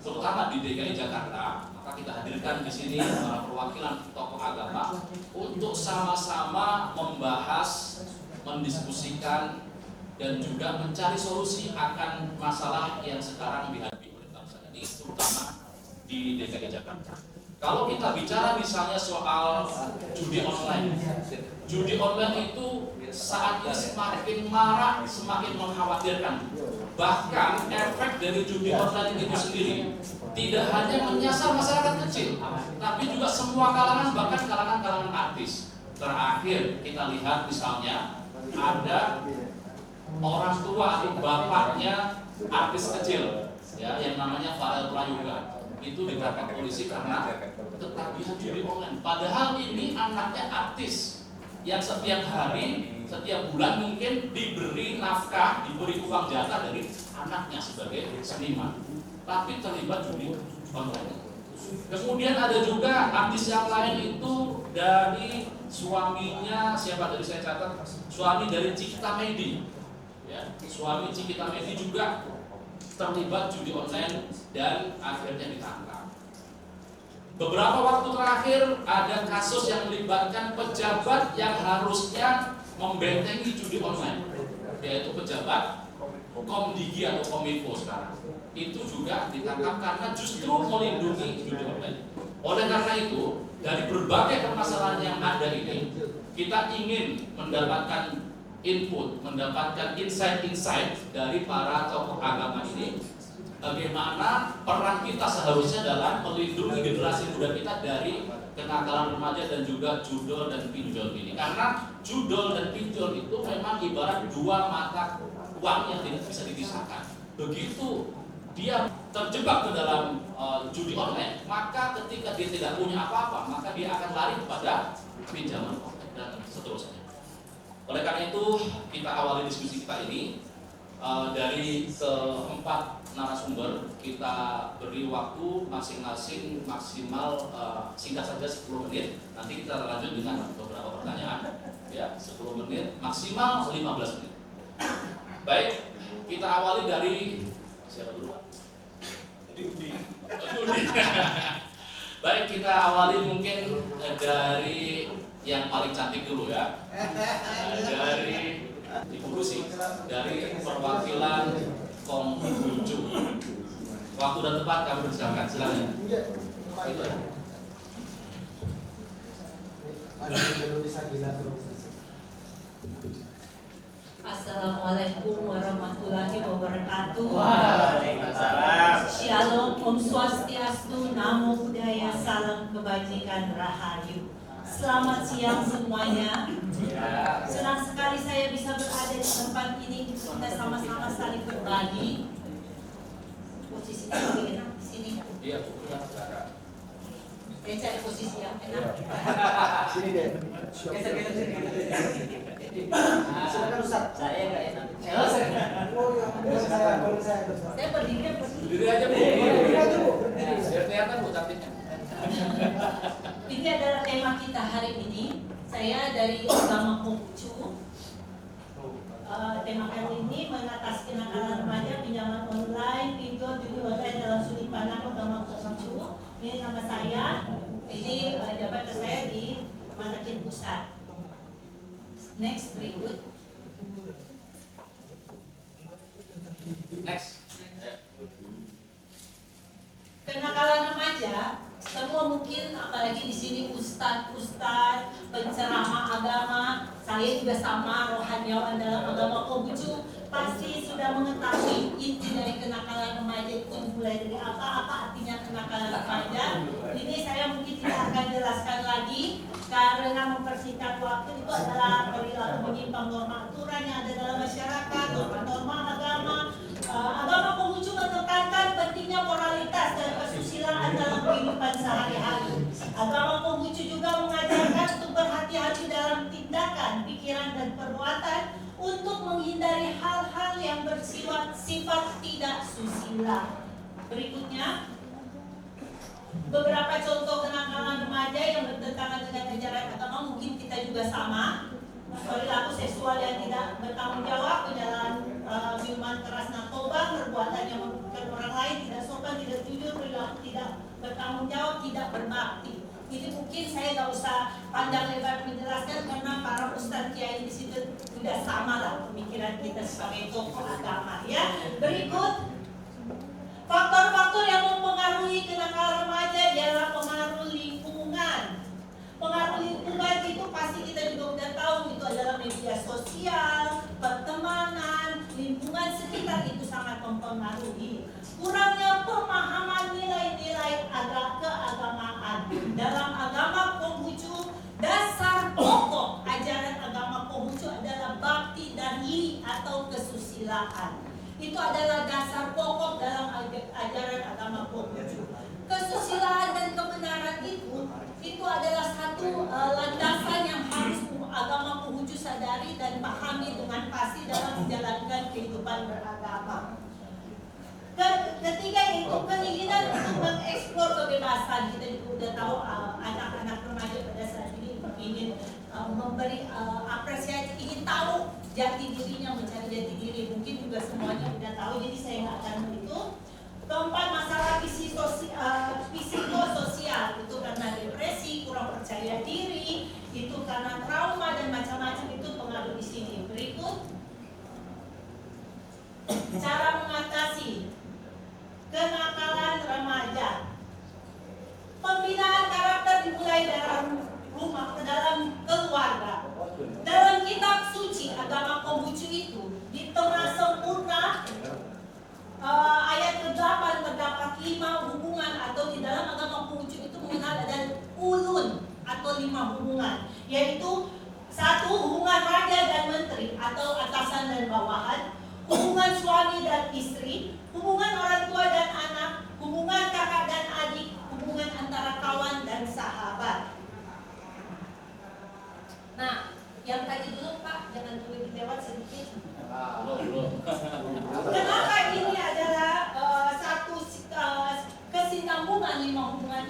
terutama di DKI Jakarta. Maka kita hadirkan di sini para perwakilan tokoh agama untuk sama-sama membahas, mendiskusikan, dan juga mencari solusi akan masalah yang sekarang dihadapi oleh bangsa ini, terutama di DKI Jakarta. Kalau kita bicara misalnya soal judi online itu saat ini semakin marak, semakin mengkhawatirkan. Bahkan efek dari judi online itu sendiri tidak hanya menyasar masyarakat kecil, tapi juga semua kalangan, bahkan kalangan-kalangan artis. Terakhir kita lihat misalnya ada orang tua atau bapaknya artis kecil ya, yang namanya Farel Prayoga, itu ditangkap polisi karena ketagihan judi online. Padahal ini anaknya artis yang setiap hari, setiap bulan mungkin diberi nafkah, diberi uang jatah dari anaknya sebagai seniman, tapi terlibat judi online. Kemudian ada juga artis yang lain itu dari suaminya, siapa tadi saya catat, suami dari Cikita Medi ya, suami Cikita Medi juga terlibat judi online dan akhirnya ditangkap. Beberapa waktu terakhir ada kasus yang melibatkan pejabat yang harusnya membentengi judi online, yaitu pejabat Komdigi atau Kominfo sekarang. Itu juga ditangkap karena justru melindungi judi online. Oleh karena itu, dari berbagai permasalahan yang ada ini, kita ingin mendapatkan input, mendapatkan insight-insight dari para tokoh agama ini, bagaimana peran kita seharusnya dalam melindungi generasi muda kita dari kenakalan remaja dan juga judol dan pinjol ini. Karena judol dan pinjol itu memang ibarat dua mata uang yang tidak bisa dipisahkan. Begitu dia terjebak ke dalam judi online, maka ketika dia tidak punya apa-apa, maka dia akan lari kepada pinjaman online dan seterusnya. Oleh karena itu kita awali diskusi kita ini dari keempat narasumber, kita beri waktu masing-masing maksimal singkat saja 10 menit. Nanti kita lanjut dengan beberapa pertanyaan. Ya, 10 menit maksimal 15 menit. Baik, kita awali dari siapa dulu, Pak? Udi. Baik, kita awali mungkin dari yang paling cantik dulu ya. Dari Ibu Rusi, dari perwakilan Konghucu. Waktu dan tempat kami persilakan, silakan. Itu ya. Assalamualaikum warahmatullahi wabarakatuh. Waalaikumsalam. Shalom, Om Swastiastu, Namo Buddhaya, salam kebajikan, rahayu. Selamat siang semuanya. Senang sekali saya bisa berada di tempat ini. Kita sama-sama saling berbagi. Posisinya lebih enak di sini. Iya, bukan sekarang. Saya cari posisi yang enak. Sini deh. Silakan Ustaz. Saya nggak enak. Saya berdiri. Berdiri aja Bu. Biar kelihatan Bu cantiknya. Ini adalah tema kita hari ini. Saya dari agama Konghucu. Tema kali ini mengatasi kenakalan remaja, pinjaman online, pinjol, judi online dalam sudut pandang agama Konghucu. Ini nama saya. Ini jabatan saya di Manakin Pusat. Next, berikut. Next. Kenakalan remaja, semua mungkin apalagi di sini ustadz, penceramah agama, saya juga sama rohaniawan dalam agama Konghucu, pasti sudah mengetahui inti dari kenakalan remaja itu mulai dari apa artinya kenakalan remaja. Ini saya mungkin tidak akan jelaskan lagi karena mempersingkat waktu. Itu adalah perilaku menyimpang norma aturan yang ada dalam masyarakat, norma agama. Agama Konghucu menekankan pentingnya moralitas dan kesusilaan dalam kehidupan sehari-hari. Agama Konghucu juga mengajarkan untuk berhati-hati dalam tindakan, pikiran, dan perbuatan untuk menghindari hal-hal yang bersifat tidak susila. Berikutnya, beberapa contoh kenakalan remaja yang bertentangan dengan ajaran agama mungkin kita juga sama. Perilaku seksual yang tidak bertanggung jawab, penyalaan minuman keras, narkoba, perbuatan yang merugikan orang lain, tidak sopan, tidak jujur, perilaku tidak bertanggung jawab, tidak berbakti. Ini mungkin saya nggak usah panjang lebar menjelaskan karena para ustadz kiai di situ sudah sama lah pemikiran kita sebagai tokoh agama. Ya, berikut faktor-faktor yang mempengaruhi kenakalan remaja adalah pengaruh lingkungan. Pengaruh lingkungan itu pasti kita juga udah tahu, itu adalah media sosial, pertemanan, lingkungan sekitar itu sangat mempengaruhi. Kurangnya pemahaman nilai-nilai keagamaan. Dalam agama Konghucu, dasar pokok ajaran agama Konghucu adalah bakti dan li atau kesusilaan. Itu adalah dasar pokok dalam ajaran agama Konghucu. Kesusilaan dan kebenaran itu adalah satu landasan yang harus agama Konghucu sadari dan pahami dengan pasti dalam menjalankan kehidupan beragama. Ketiga itu keinginan untuk mengeksplor kebebasan. Kita juga sudah tahu anak-anak remaja pada saat ini ingin memberi apresiasi, ingin tahu jati dirinya, mencari jati diri. Mungkin juga semuanya sudah tahu, jadi saya nggak akan itu. Keempat, masalah psikososial, itu karena depresi, kurang percaya diri, itu karena trauma dan macam-macam, itu pengaruh di sini. Berikut cara mengatasi kenakalan remaja. Pembinaan karakter dimulai dari rumah ke dalam keluarga. Dalam kitab suci agama Konghucu itu di tengah sempurna ayat ke-8 terdapat 5 hubungan, atau di dalam agama Konghucu itu mengenal ada ulun atau 5 hubungan, yaitu 1. Hubungan raja dan menteri atau atasan dan bawahan, hubungan suami dan istri, hubungan orang tua dan anak, hubungan kakak dan adik, hubungan antara kawan dan sahabat. Nah, yang tadi dulu Pak, yang lima hubungan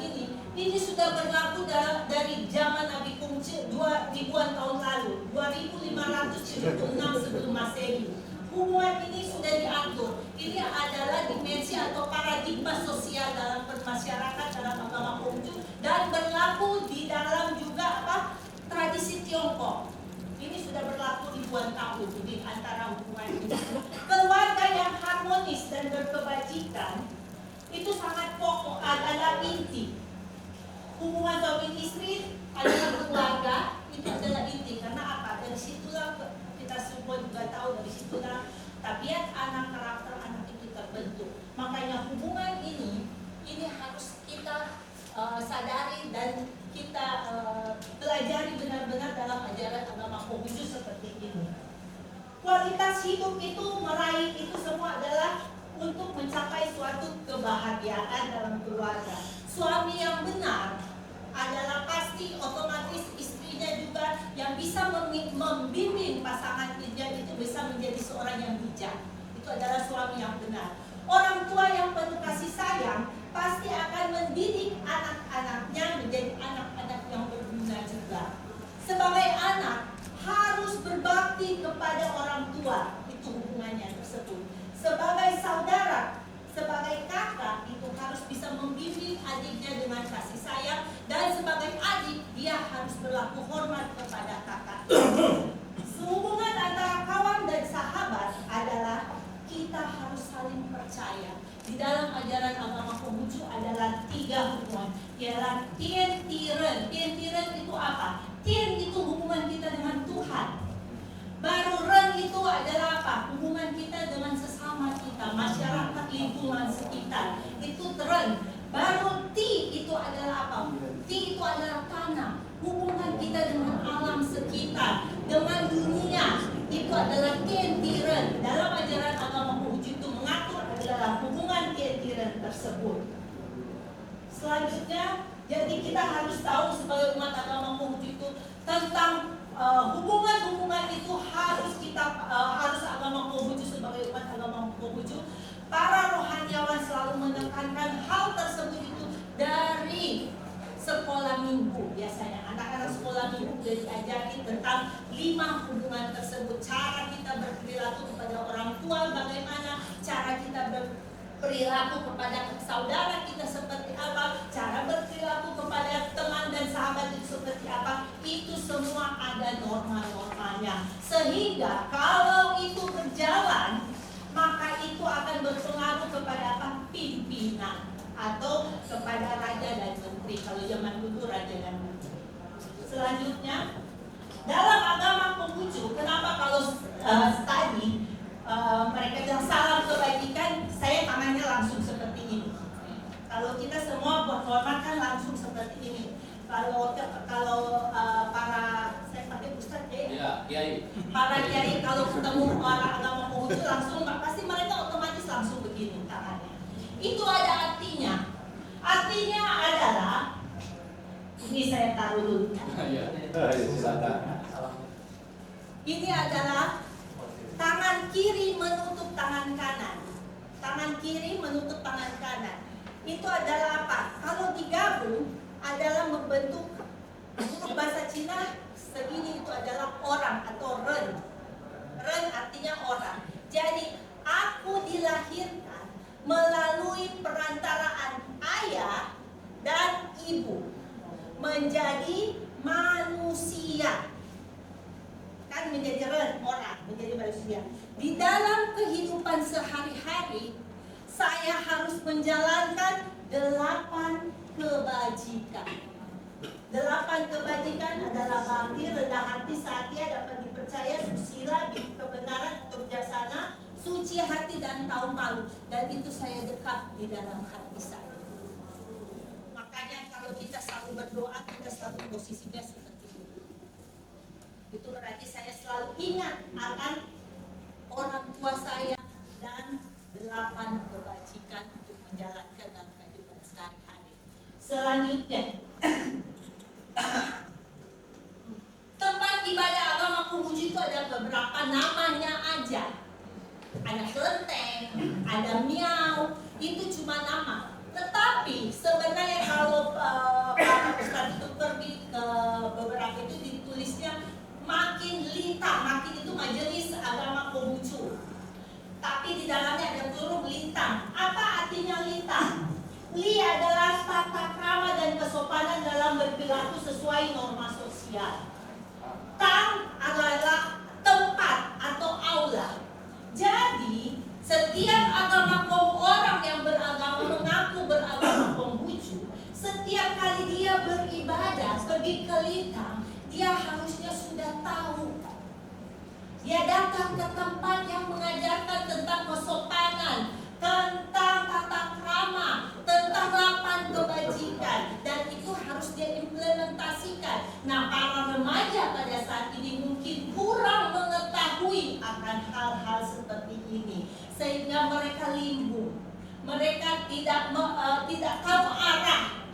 ini sudah berlaku dari zaman Nabi Kungce 2000-an tahun lalu, 2576 sebelum Masehi. Hubungan ini sudah diatur. Ini adalah dimensi atau paradigma sosial dalam bermasyarakat dalam agama Konghucu dan berlaku di dalam juga tradisi Tiongkok. Ini sudah berlaku ribuan tahun di antara hubungan ini. Keluarga yang harmonis dan berkebajikan itu sangat pokok, adalah inti. Hubungan suami istri adalah keluarga, itu adalah inti. Karena apa? Dari situlah kita semua juga tahu, dari situlah tabiat anak, karakter anak itu terbentuk. Makanya hubungan ini harus kita sadari dan kita pelajari benar-benar dalam ajaran agama Konghucu seperti ini. Kualitas hidup itu, meraih itu semua adalah untuk mencapai suatu kebahagiaan dalam keluarga. Suami yang benar adalah pasti otomatis istrinya juga yang bisa membimbing pasangan dia itu bisa menjadi seorang yang bijak. Itu adalah suami yang benar. Orang tua yang penuh kasih sayang pasti akan mendidik anak-anaknya menjadi anak-anak yang berguna juga. Sebagai anak harus berbakti kepada orang tua, itu hubungannya tersebut. Sebagai saudara, sebagai kakak itu harus bisa membimbing adiknya dengan kasih sayang, dan sebagai adik dia harus berlaku hormat kepada kakak. Hubungan antara kawan dan sahabat adalah kita harus saling percaya. Di dalam ajaran agama Konghucu adalah 3 hubungan, ialah tien tiren. Tien tiren itu apa? Tien itu hubungan kita dengan Tuhan. Baru ren itu adalah apa? Hubungan kita dengan sesama kita, masyarakat lingkungan sekitar. Itu ren. Baru ti itu adalah apa? Ti itu adalah tanah. Hubungan kita dengan alam sekitar, dengan dunia. Itu adalah tien tiren. Dalam ajaran agama Konghucu itu mengatur adalah hubungan tien tiren tersebut. Selanjutnya, jadi kita harus tahu sebagai umat agama Konghucu itu tentang hubungan-hubungan itu harus agama Konghucu sebagai umat agama Konghucu. Para rohaniawan selalu menekankan hal tersebut itu dari sekolah minggu. Biasanya anak-anak sekolah minggu sudah diajari tentang 5 hubungan tersebut. Cara kita berperilaku kepada orang tua bagaimana, cara kita berperilaku kepada saudara kita seperti apa, cara berperilaku kepada teman dan sahabat itu seperti apa. Itu semua ada norma-normanya. Sehingga kalau itu berjalan, maka itu akan berpengaruh kepada apa? Pimpinan atau kepada raja dan menteri. Kalau zaman dulu raja dan menteri. Selanjutnya, dalam agama Konghucu, kenapa kalau tadi mereka bilang salam kebajikan, saya tangannya langsung seperti ini. Kalau kita semua berhormat kan langsung seperti ini. Kalau para, saya pakai ustaz ya, kiai. Para kiai kalau ketemu orang agama Konghucu langsung, pasti mereka otomatis langsung begini tangannya. Itu ada artinya. Artinya adalah, ini saya taruh dulu ya. Ini adalah tangan kiri menutup tangan kanan. Tangan kiri menutup tangan kanan. Itu adalah apa? Kalau digabung adalah membentuk, untuk bahasa Cina segini itu adalah orang atau ren. Ren artinya orang. Jadi aku dilahirkan melalui perantaraan ayah dan ibu menjadi manusia. Kan menjadi ren, orang, menjadi manusia. Di dalam kehidupan sehari-hari saya harus menjalankan 8 kebajikan. 8 kebajikan adalah bakti, rendah hati, setia, dapat dipercaya, susila, kebenaran, kebijaksanaan, suci hati dan tahu malu. Dan itu saya dekat di dalam hati saya. Makanya kalau kita selalu berdoa, kita selalu posisinya seperti itu. Itu berarti saya selalu ingat akan orang tua saya dan 8 kebajikan untuk menjalankan dalam kehidupan sehari-hari. Selanjutnya, tempat ibadah agama Konghucu itu ada beberapa namanya aja. Ada kelenteng, ada miau, itu cuma nama. Tetapi sebenarnya makin lintang, makin itu majelis agama Konghucu. Tapi di dalamnya ada huruf lintang. Apa artinya lintang? Li adalah tata krama dan kesopanan dalam berperilaku sesuai norma sosial. Tang adalah tempat atau aula. Jadi setiap agama orang yang beragama mengaku beragama Konghucu, setiap kali dia beribadah pergi ke lintang, dia harusnya sudah tahu. Dia datang ke tempat yang mengajarkan tentang kesopanan, tentang tata krama, tentang 8 kebajikan, dan itu harus dia implementasikan. Nah, para remaja pada saat ini mungkin kurang mengetahui akan hal-hal seperti ini, sehingga mereka limbung, mereka tidak tahu arah.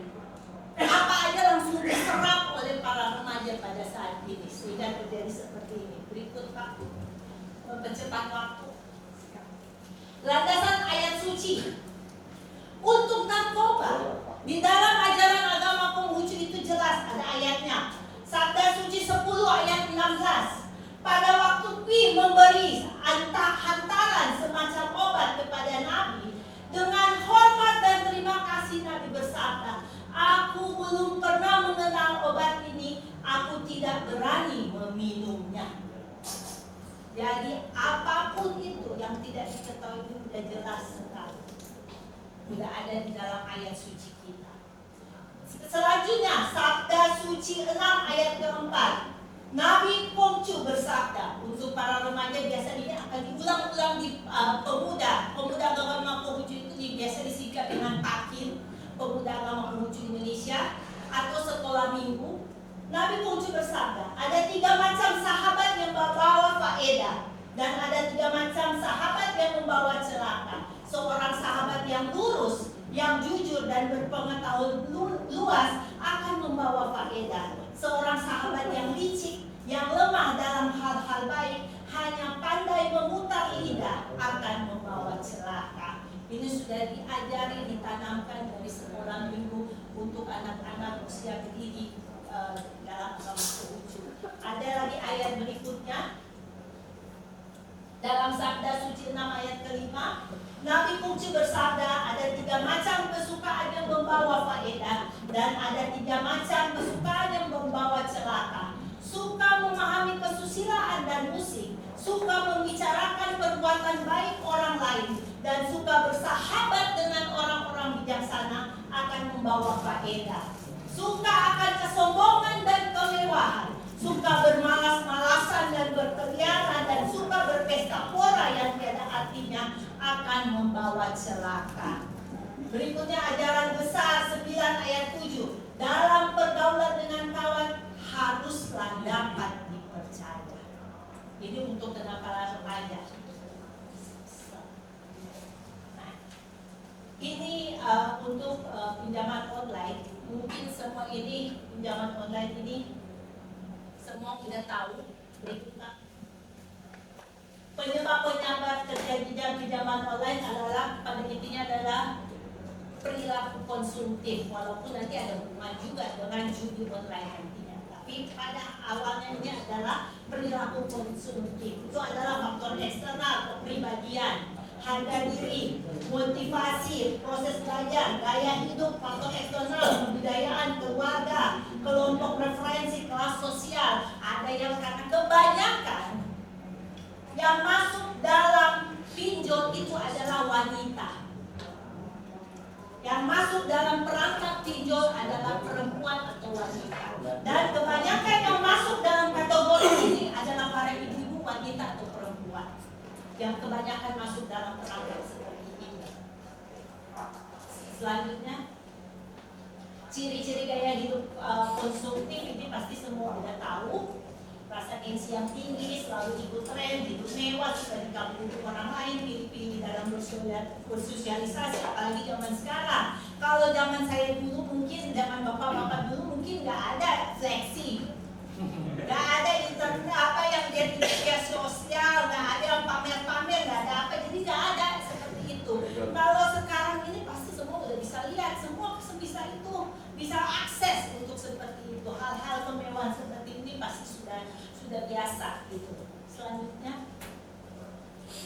Apa aja langsung diserap oleh para remaja pada saat ini, sehingga terjadi seperti ini. Berikut Pak, mempercepat waktu. Landasan ayat suci untuk narkoba di dalam ajaran agama Konghucu itu jelas ada ayatnya. Sabda suci 10 ayat 16. Pada waktu Pi memberi hantaran semacam obat kepada Nabi, dengan hormat dan terima kasih Nabi bersabda, "Aku belum pernah mengenal obat ini, aku tidak berani meminumnya." Jadi apapun itu yang tidak diketahui itu sudah jelas sekali, sudah ada di dalam ayat suci kita. Selanjutnya Sabda suci 6 ayat keempat. Nabi Konghucu bersabda, untuk para remaja biasa ini akan diulang-ulang di pemuda agama Konghucu itu biasa disingkat dengan Pakin, pemuda agama Konghucu Indonesia, atau sekolah minggu. Nabi Konghucu bersabda, ada 3 macam sahabat yang membawa faedah, dan ada 3 macam sahabat yang membawa celaka. Seorang sahabat yang lurus, yang jujur dan berpengetahuan luas akan membawa faedah. Seorang sahabat yang licik, yang lemah dalam hal-hal baik, hanya pandai memutar lidah akan membawa celaka. Ini sudah diajari, ditanamkan dari sekolah minggu untuk anak-anak usia dini dalam agama Konghucu. Ada lagi ayat berikutnya dalam Sabda suci 6 ayat kelima. Nabi Konghucu bersabda, ada 3 macam kesukaan yang membawa faedah, dan ada 3 macam kesukaan yang membawa celaka. Suka memahami kesusilaan dan musik, suka membicarakan perbuatan baik orang lain, dan suka bersahabat dengan orang-orang bijaksana akan membawa faedah. Suka akan kesombongan dan kemewahan, suka bermalas-malasan dan berkeliaran, dan suka berpesta pora yang tiada artinya akan membawa celaka. Berikutnya ajaran besar 9 ayat 7. Dalam pergaulan dengan kawan haruslah dapat dipercaya. Ini untuk kenakalan remaja. Nah, ini untuk pinjaman online. Mungkin semua ini pinjaman online ini semua sudah tahu. Berikutnya, penyebab terjadinya pinjaman online adalah pada intinya adalah perilaku konsumtif, walaupun nanti ada hubungan juga dengan judi online nantinya. Tapi pada awalnya ini adalah perilaku konsumtif. Itu adalah faktor eksternal, kepribadian, harga diri, motivasi, proses belajar, gaya hidup, faktor eksternal, kebudayaan, keluarga, kelompok referensi, kelas sosial. Ada yang karena kebanyakan yang masuk dalam pinjol itu adalah wanita. Yang masuk dalam perangkap pinjol adalah perempuan atau wanita. Dan kebanyakan yang masuk dalam kategori ini adalah para ibu-ibu, wanita atau perempuan, yang kebanyakan masuk dalam perangkap seperti ini. Selanjutnya, ciri-ciri gaya hidup konsumtif ini pasti semua sudah tahu. Rasa gengsi yang tinggi, selalu ikut tren, hidup mewah, suka digabung orang lain, pilih-pilih dalam bersosialisasi, apalagi zaman sekarang. Kalau zaman saya dulu mungkin, zaman bapak-bapak dulu mungkin nggak ada fleksi, nggak ada internet apa yang jadi media sosial, nggak ada yang pamer-pamer, nggak ada apa, jadi nggak ada seperti itu. Kalau sekarang ini pasti semua udah bisa lihat, semua sebisa itu bisa akses untuk seperti itu. Hal-hal kemewahan seperti ini pasti sudah sudah biasa gitu. Selanjutnya,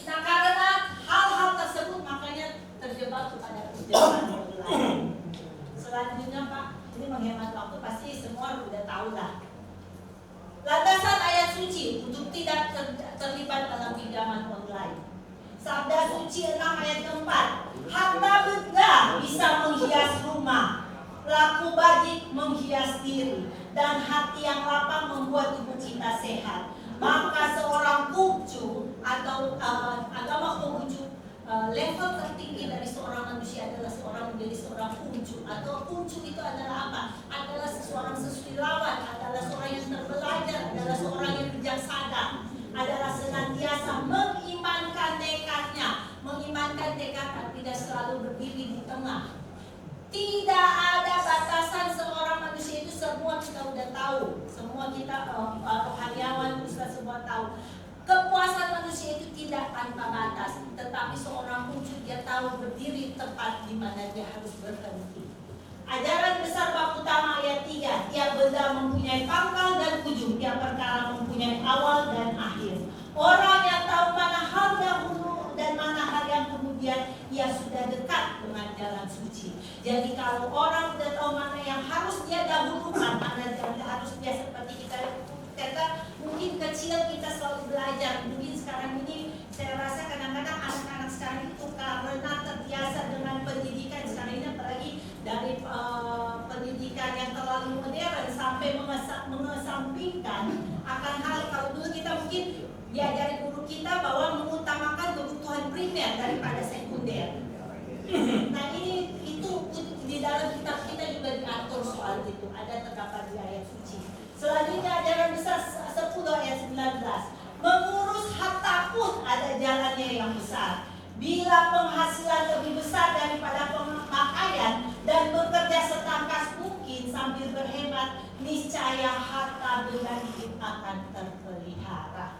nah karena hal-hal tersebut makanya terjebak kepada pinjaman online. Selanjutnya Pak, ini menghemat waktu, pasti semua udah tahu lah. Landasan ayat suci untuk tidak terlibat dalam pinjaman online. Sabda suci 6 ayat 4, harta benda bisa menghias rumah, laku bajik menghias diri, dan hati yang lapang membuat tubuh kita sehat. Maka seorang kungcu atau agama Konghucu, level tertinggi dari seorang manusia adalah seorang menjadi seorang kungcu. Atau kungcu itu adalah apa? Adalah seorang susilawan, adalah seorang yang terbelajar, adalah seorang yang bijaksana, adalah senantiasa mengimankan tekadnya. Mengimankan tekad tidak selalu berdiri di tengah. Tidak ada batasan seorang manusia itu, semua kita udah tahu. Semua kita rohaniawan Ustaz semua tahu. Kepuasan manusia itu tidak tanpa batas, tetapi seorang kungcu dia tahu berdiri tepat di mana dia harus berhenti. Ajaran besar bab utama ayat 3, tiap benda mempunyai pangkal dan ujung, tiap perkara mempunyai awal dan akhir. Orang yang tahu mana hal dahulu dan mana hal yang kemudian, ia sudah dekat dengan jalan suci. Jadi kalau orang sudah tahu mana yang harus dia dahulukan, mana yang harus dia, seperti kita mungkin kecil kita selalu belajar. Mungkin sekarang ini saya rasa kadang-kadang anak-anak sekarang itu karena terbiasa dengan pendidikan sekarang ini, apalagi dari pendidikan yang terlalu modern sampai mengesampingkan akan hal. Kalau dulu kita mungkin diajari guru kita bahwa mengutamakan kebutuhan primer daripada sekunder. Nah ini itu di dalam kitab kita juga diatur soal itu, ada terdapat di ayat suci. Selanjutnya ajaran besar 10 ayat 19, mengurus harta pun ada jalannya yang besar. Bila penghasilan lebih besar daripada pemakaian dan bekerja setangkas mungkin sambil berhemat, niscaya harta benda hidup akan terpelihara.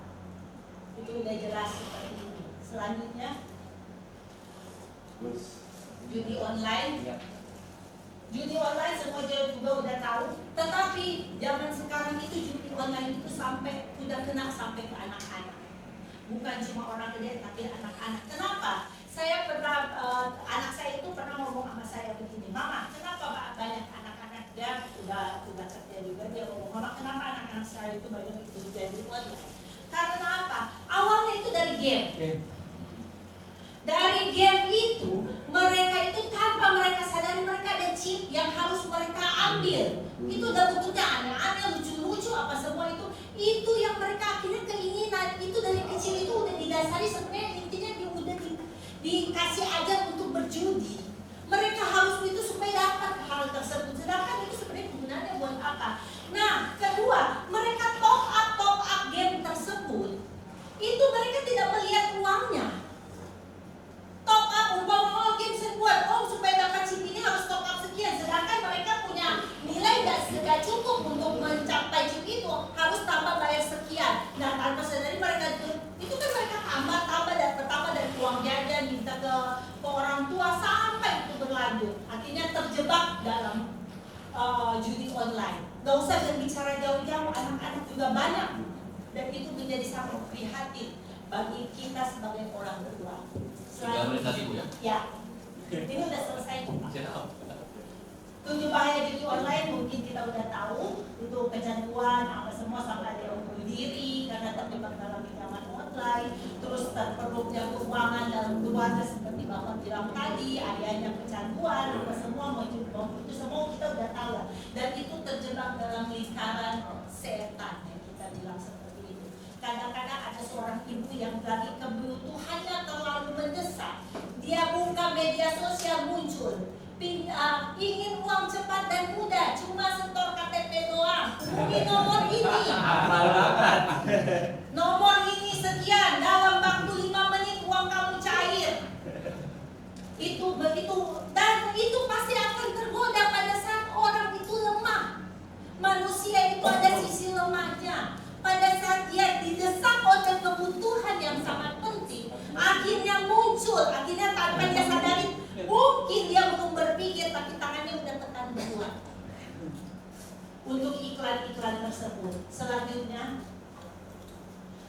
Itu udah jelas seperti ini. Selanjutnya, judi online. Judi online semua juga udah tahu. Tetapi zaman sekarang itu judi online itu sampai udah kena sampai ke anak-anak. Bukan cuma orang gede tapi anak-anak. Kenapa? Saya pernah anak saya itu pernah ngomong sama saya begini, Mama, kenapa banyak anak-anak dia udah kerja juga, dia ngomong, Mama, kenapa anak-anak saya itu banyak itu judi online? Karena apa? Awalnya itu dari game. Dari game itu, mereka itu tanpa mereka sadari mereka ada chip yang harus mereka ambil. Itu udah bentuknya aneh-aneh, lucu-lucu apa semua itu. Itu yang mereka akhirnya keinginan. Itu dari kecil itu udah didasari, sebenarnya intinya dia udah dikasih ajar untuk berjudi. Mereka harus itu supaya dapat hal tersebut. Sedangkan itu sebenarnya gunanya buat apa? Nah, kedua, mereka top up game tersebut. Itu mereka tidak melihat uangnya. Top up umpama game sebuat, supaya dapat chip ini harus top up sekian. Sedangkan mereka punya nilai tidak cukup untuk mencapai chip itu, harus tambah bayar sekian. Nah, tanpa sadari mereka itu kan mereka tambah dari uang jajan, minta ke orang tua sampai itu berlanjut. Akhirnya terjebak dalam judi online. Gak usah berbicara jauh-jauh, anak-anak juga banyak. Dan itu menjadi sangat prihatin bagi kita sebagai orang tua. 3 menit tadi Bu ya? Ya, ini udah selesai Pak. Siap. 7 bahaya judi online mungkin kita udah tahu. Untuk kecanduan, apa semua, sampai ada yang bunuh diri karena terjebak dalam pinjaman online. Terus terpuruknya keuangan dalam keluarga seperti Bapak bilang tadi, ayahnya kecanduan, apa semua itu semua kita udah tahu. Dan itu terjebak dalam lingkaran setan yang kita bilang seperti itu. Kadang-kadang ada seorang ibu yang lagi kebutuhannya terlalu mendesak, dia buka media sosial muncul, ingin uang cepat dan mudah, cuma setor KTP doang, hubungi nomor ini, nomor ini sekian, dalam waktu 5 menit uang kamu cair. Itu begitu, dan itu pasti akan tergoda pada saat orang itu lemah. Manusia itu ada sisi lemahnya. Pada saat dia didesak oleh kebutuhan yang sangat penting, akhirnya muncul, akhirnya tanpa dia sadari, mungkin dia belum berpikir tapi tangannya udah tekan buat untuk iklan-iklan tersebut. Selanjutnya,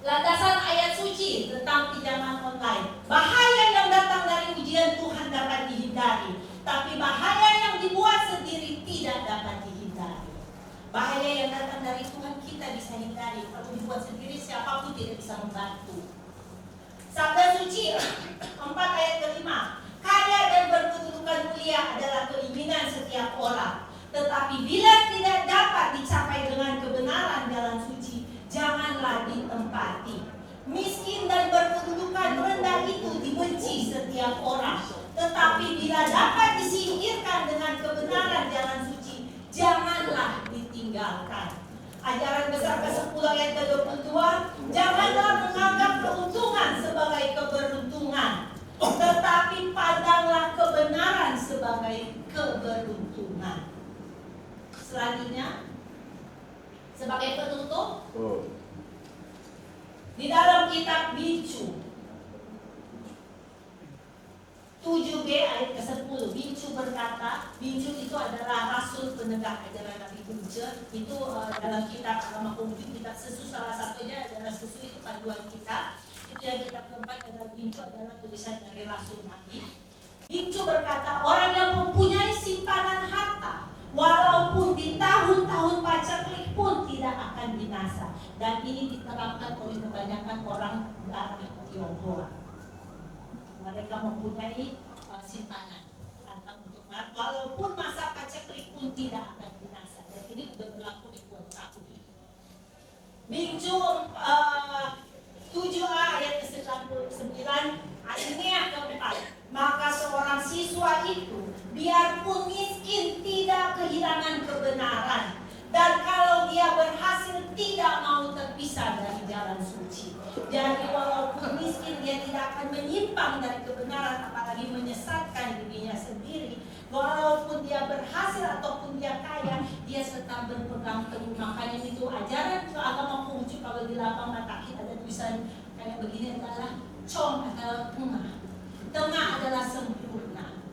Landasan ayat suci tentang pinjaman online. Bahaya yang datang dari ujian Tuhan dapat dihindari, tapi bahaya yang dibuat sendiri tidak dapat dihindari. Bahaya yang datang dari Tuhan kita bisa hindari, kalau dibuat sendiri siapapun tidak bisa membantu. Sabda suci 4 ayat kelima. Kaya dan berkedudukan mulia adalah keinginan setiap orang, tetapi bila tidak dapat dicapai dengan kebenaran jalan suci, janganlah ditempati. Miskin dan berkedudukan rendah itu dibenci setiap orang, tetapi bila dapat disingkirkan dengan kebenaran jalan suci, janganlah ditinggalkan. Ajaran besar ke-10 ayat ke-22, janganlah menganggap keuntungan sebagai keberuntungan, tetapi pandanglah kebenaran sebagai keberuntungan. Selanjutnya, sebagai penutup, di dalam kitab Bicu 7b ayat ke-10, Bicu berkata, Bicu itu adalah rasul penegak ajaran Nabi Kunce. Itu dalam kitab Agama Konghucu, kitab Sesu salah satunya adalah Sesu, itu panduan kitab. Itu yang kitab keempat adalah Bicu, adalah tulisan dari rasul Nabi. Bicu berkata, orang yang mempunyai simpanan harta, walaupun di tahun-tahun paceklik pun tidak akan binasa. Dan ini diterapkan oleh kebanyakan orang dari Tionghoa. Mereka mempunyai simpanan harta untuk walaupun masa paceklik pun tidak akan binasa. Dan ini sudah berlaku di bulan tahun. Bicu 7a ayat ke-99 alinea keempat. Maka seorang siswa itu biarpun miskin tidak kehilangan kebenaran, dan kalau dia berhasil tidak mau terpisah dari jalan suci. Jadi walaupun miskin dia tidak akan menyimpang dari kebenaran, apalagi menyesatkan dirinya sendiri. Walaupun dia berhasil ataupun dia kaya, dia tetap berpegang teguh. Makanya itu ajaran agama Konghucu, kalau di lapang matakin ada tulisan kayak begini adalah Chong adalah tengah. Tengah adalah sempurna.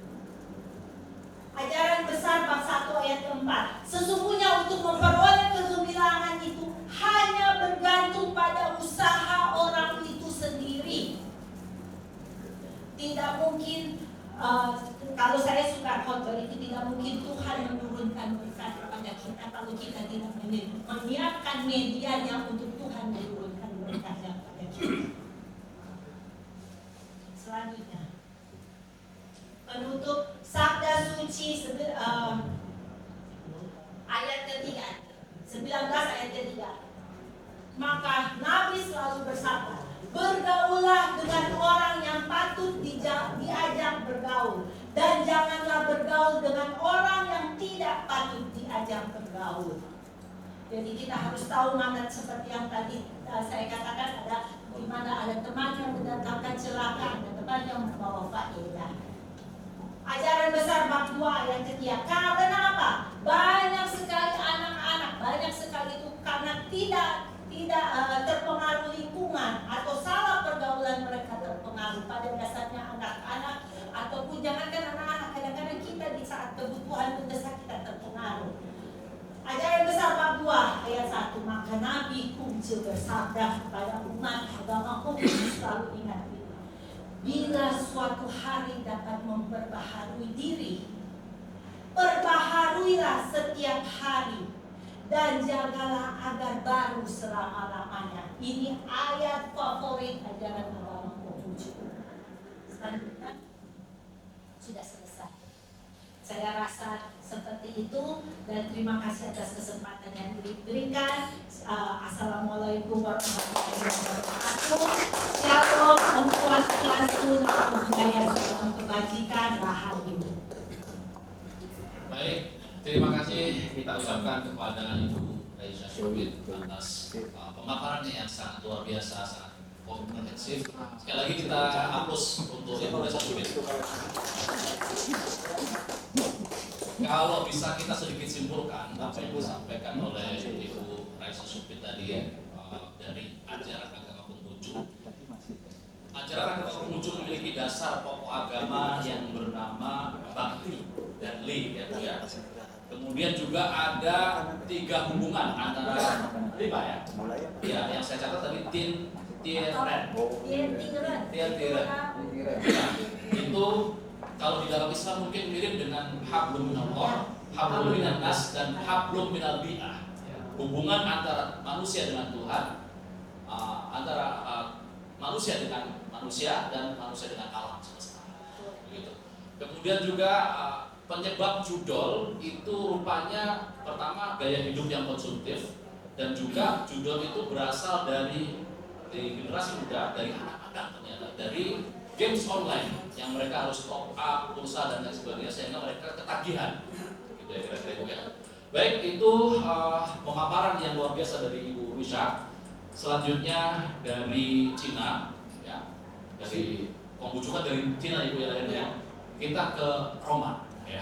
Ajaran besar bab 1 ayat 4. Sesungguhnya untuk memperoleh kegembiraan itu hanya bergantung pada usaha orang itu sendiri. Tidak mungkin, kalau saya suka khotbah itu, tidak mungkin Tuhan menurunkan berkat kepada kita kalau kita tidak menyiapkan medianya untuk Tuhan menurunkan berkatnya kepada kita. Selanjutnya, penutup sabda suci ayat ketiga, 19 ayat ketiga. Maka Nabi selalu bersabda, bergaulah dengan orang yang patut diajak bergaul, dan janganlah bergaul dengan orang yang tidak patut diajak bergaul. Jadi kita harus tahu mana, seperti yang tadi saya katakan, ada di mana ada teman yang mendatangkan celaka, ada teman yang membawa faedah. Ajaran besar bab 2 ayat ketiga. Karena apa? Banyak sekali anak-anak, banyak sekali itu karena tidak terpengaruh lingkungan atau salah pergaulan mereka terpengaruh. Pada dasarnya anak-anak ataupun jangankan anak-anak, kadang-kadang kita di saat kebutuhan mendesak kita terpengaruh. Ajaran besar bab 2 ayat 1. Maka Nabi Kunce bersabda kepada umat agama Konghucu, selalu ingat ini. Bila suatu hari dapat memperbaharui diri, perbaharuilah setiap hari, dan jagalah agar baru selama-lamanya. Ini ayat favorit ajaran agama Konghucu. Selanjutnya sudah selesai. Saya rasa seperti itu, dan terima kasih atas kesempatan yang diberikan. Assalamualaikum warahmatullahi wabarakatuh. Shalom, Om Swastiastu, Namo Buddhaya, Salam Kebajikan, Rahayu. Baik, terima kasih kita ucapkan kepada Ibu Raisa Syubit atas pemaparannya yang sangat luar biasa, sangat komprehensif. Sekali lagi kita hapus untuk Ibu Raisa Syubit. Kalau bisa kita sedikit simpulkan apa yang disampaikan oleh Ibu Raisa Syubit tadi dari ajaran agama Konghucu. Ajaran agama Konghucu memiliki dasar pokok agama yang bernama Bhakti dan Li, ya Bu ya. Kemudian juga ada 3 hubungan antara 5 ya. Ya, yang saya catat tadi Tin, tieren. Itu kalau di dalam Islam mungkin mirip dengan hablum minallah, hablum minan nas, dan hablum minal bi'ah. Hubungan antara manusia dengan Tuhan, antara manusia dengan manusia dan manusia dengan alam semesta. Begitu. Kemudian juga penyebab judol itu rupanya pertama gaya hidup yang konsumtif, dan juga judol itu berasal dari generasi muda, dari anak-anak ternyata, dari games online yang mereka harus top up pulsa dan lain sebagainya sehingga mereka ketagihan. Gitu ya kira-kira itu ya. Baik, itu pemaparan yang luar biasa dari Ibu Wisha. Selanjutnya dari Cina, ya, dari Konghucu kan dari Cina Ibu ya. Kita ke Roma. Ya.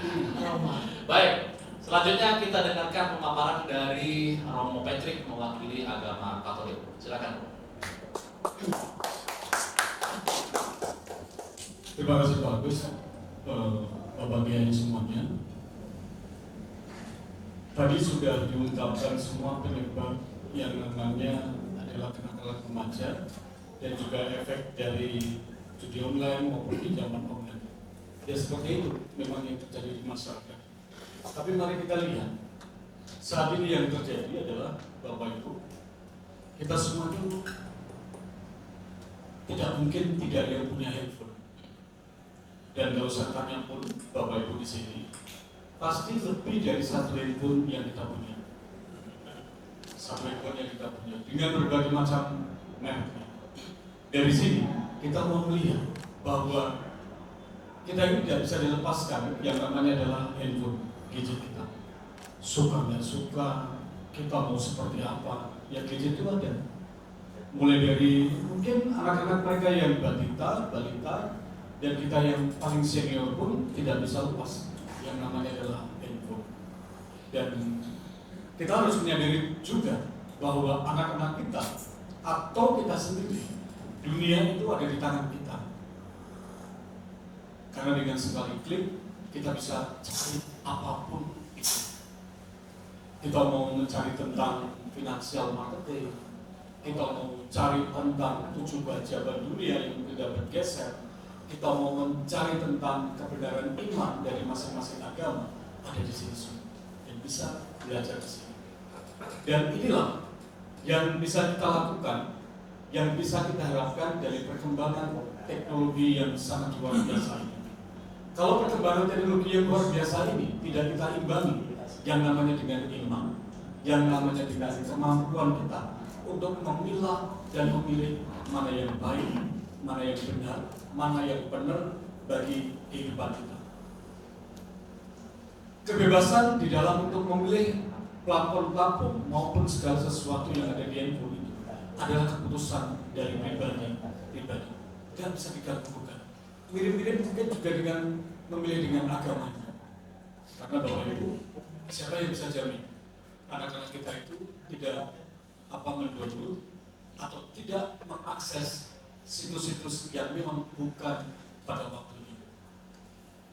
Baik, selanjutnya kita dengarkan pemaparan dari Romo Patrick mewakili agama Katolik. Silakan. Terima kasih Pak Agus, Bapak Kiai semuanya. Tadi sudah diungkapkan semua penyebab yang namanya adalah kenakalan remaja dan juga efek dari judi online maupun pinjaman online. Ya seperti itu memang yang terjadi di masyarakat. Tapi mari kita lihat, saat ini yang terjadi adalah Bapak Ibu, kita semua itu tidak mungkin tidak ada yang punya handphone. Dan kalau saya tanya pun Bapak Ibu di sini, pasti lebih dari satu handphone yang kita punya. Satu handphone yang kita punya dengan berbagai macam merek. Dari sini kita mau melihat bahwa kita ini tidak bisa dilepaskan yang namanya adalah handphone, gadget kita. Suka nggak suka, kita mau seperti apa, ya gadget itu ada. Mulai dari mungkin anak-anak mereka yang balita, dan kita yang paling senior pun tidak bisa lepas yang namanya adalah handphone. Dan kita harus menyadari juga bahwa anak-anak kita atau kita sendiri, dunia itu ada di tangan kita. Karena dengan sekali klik kita bisa cari apapun itu. Kita mau mencari tentang finansial marketing, kita mau cari tentang 7 keajaiban dunia yang tidak bergeser, kita mau mencari tentang kebenaran iman dari masing-masing agama, ada di sini semua dan bisa belajar di sini. Dan inilah yang bisa kita lakukan, yang bisa kita harapkan dari perkembangan teknologi yang sangat luar biasa ini. Kalau perkembangan teknologi yang luar biasa ini tidak kita imbangi yang namanya dengan iman, yang namanya dengan kemampuan kita untuk memilah dan memilih mana yang baik, mana yang benar, mana yang benar bagi kehidupan kita. Kebebasan di dalam untuk memilih platform-platform maupun segala sesuatu yang ada di handphone itu adalah keputusan dari pribadi. Tidak bisa diganggu. Mirip-mirip mungkin juga dengan memilih dengan agamanya. Karena Bapak Ibu, siapa yang bisa jamin anak-anak kita itu tidak mendownload atau tidak mengakses situs-situs yang memang bukan pada waktunya.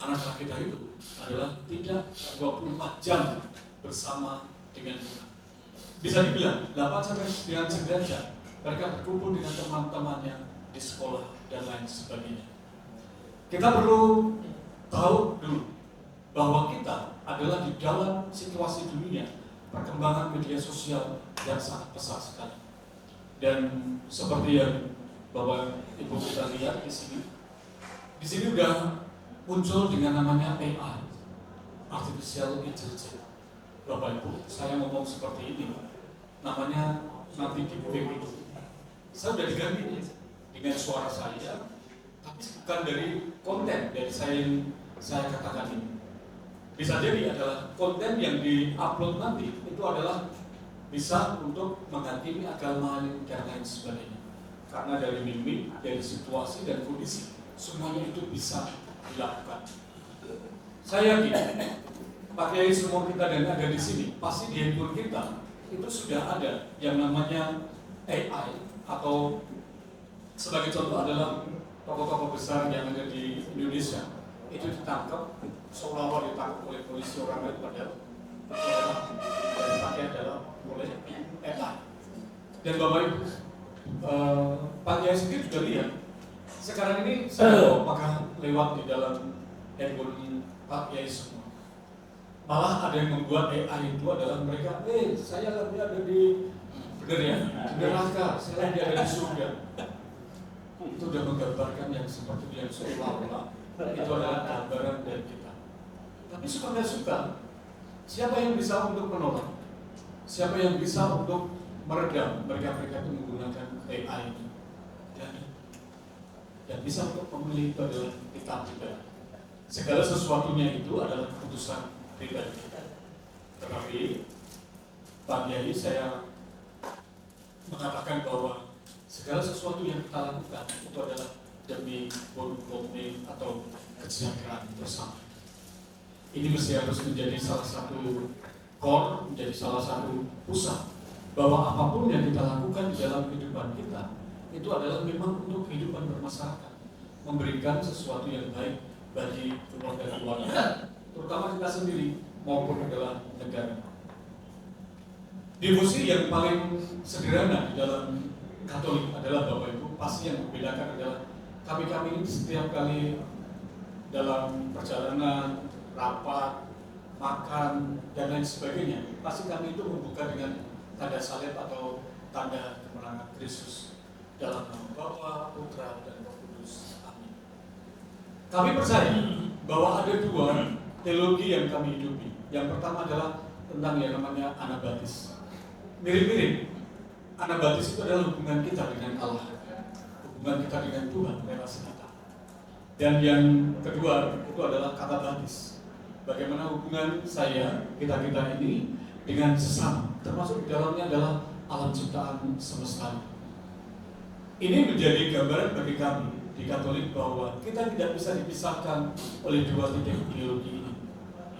Anak-anak kita itu adalah tidak 24 jam bersama dengan Tuhan. Bisa dibilang 8-9 jam mereka berkumpul dengan teman-temannya di sekolah dan lain sebagainya. Kita perlu tahu dulu bahwa kita adalah di dalam situasi dunia perkembangan media sosial yang sangat pesat sekali. Dan seperti yang Bapak Ibu kita lihat di sini udah muncul dengan namanya AI, Artificial Intelligence. Bapak Ibu, saya ngomong seperti ini, namanya nanti di itu. Saya udah diganti dengan suara saya, tapi bukan dari konten dari saya katakan ini. Bisa jadi adalah konten yang di-upload nanti itu adalah bisa untuk menghakimi agama dan lain sebagainya. Karena dari mimik, dari situasi dan kondisi, semuanya itu bisa dilakukan. Saya yakin, Pak Kiai semua kita dan ada di sini, pasti di handphone kita itu sudah ada yang namanya AI atau sebagai contoh adalah tokoh-tokoh besar yang ada di Indonesia itu ditangkap seolah-olah ditangkap oleh polisi orang lain padahal dipakai adalah oleh AI. Dan Bapak Ibu, Pak Yai sendiri juga lihat. Sekarang ini saya apakah lewat di dalam handphone Pak Yai semua. Malah ada yang membuat AI itu adalah mereka, saya lagi ada di bener ya, di neraka, saya lagi ada di surga. Itu sudah menggambarkan yang seperti yang seolah-olah itu adalah gambaran dari kita. Tapi suka nggak suka, siapa yang bisa untuk menolak? Siapa yang bisa untuk meredam mereka itu menggunakan AI ini? Dan bisa untuk memilih itu adalah kita pribadi. Segala sesuatunya itu adalah keputusan pribadi. Tetapi Pak Yai saya mengatakan bahwa segala sesuatu yang kita lakukan itu adalah demi bond atau kesejahteraan bersama. Ini mesti harus menjadi salah satu core, menjadi salah satu pusat bahwa apapun yang kita lakukan di dalam kehidupan kita itu adalah memang untuk kehidupan bermasyarakat, memberikan sesuatu yang baik bagi keluarga, terutama kita sendiri maupun adalah negara. Devosi yang paling sederhana di dalam Katolik adalah Bapak Ibu, pasti yang membedakan adalah kami ini setiap kali dalam perjalanan, rapat, makan, dan lain sebagainya, pasti kami itu membuka dengan tanda salib atau tanda kemenangan Kristus dalam nama Bapa, Putra, dan Roh Kudus. Amin. Kami percaya bahwa ada dua teologi yang kami hidupi. Yang pertama adalah tentang yang namanya Anabaptis. Mirip-mirip. Anabaptis itu adalah hubungan kita dengan Allah, hubungan kita dengan Tuhan, relasi kita. Dan yang kedua itu adalah Katabaptis. Bagaimana hubungan kita ini dengan sesama, termasuk di dalamnya adalah alam ciptaan semesta. Ini menjadi gambaran bagi kami di Katolik bahwa kita tidak bisa dipisahkan oleh dua titik ideologi ini.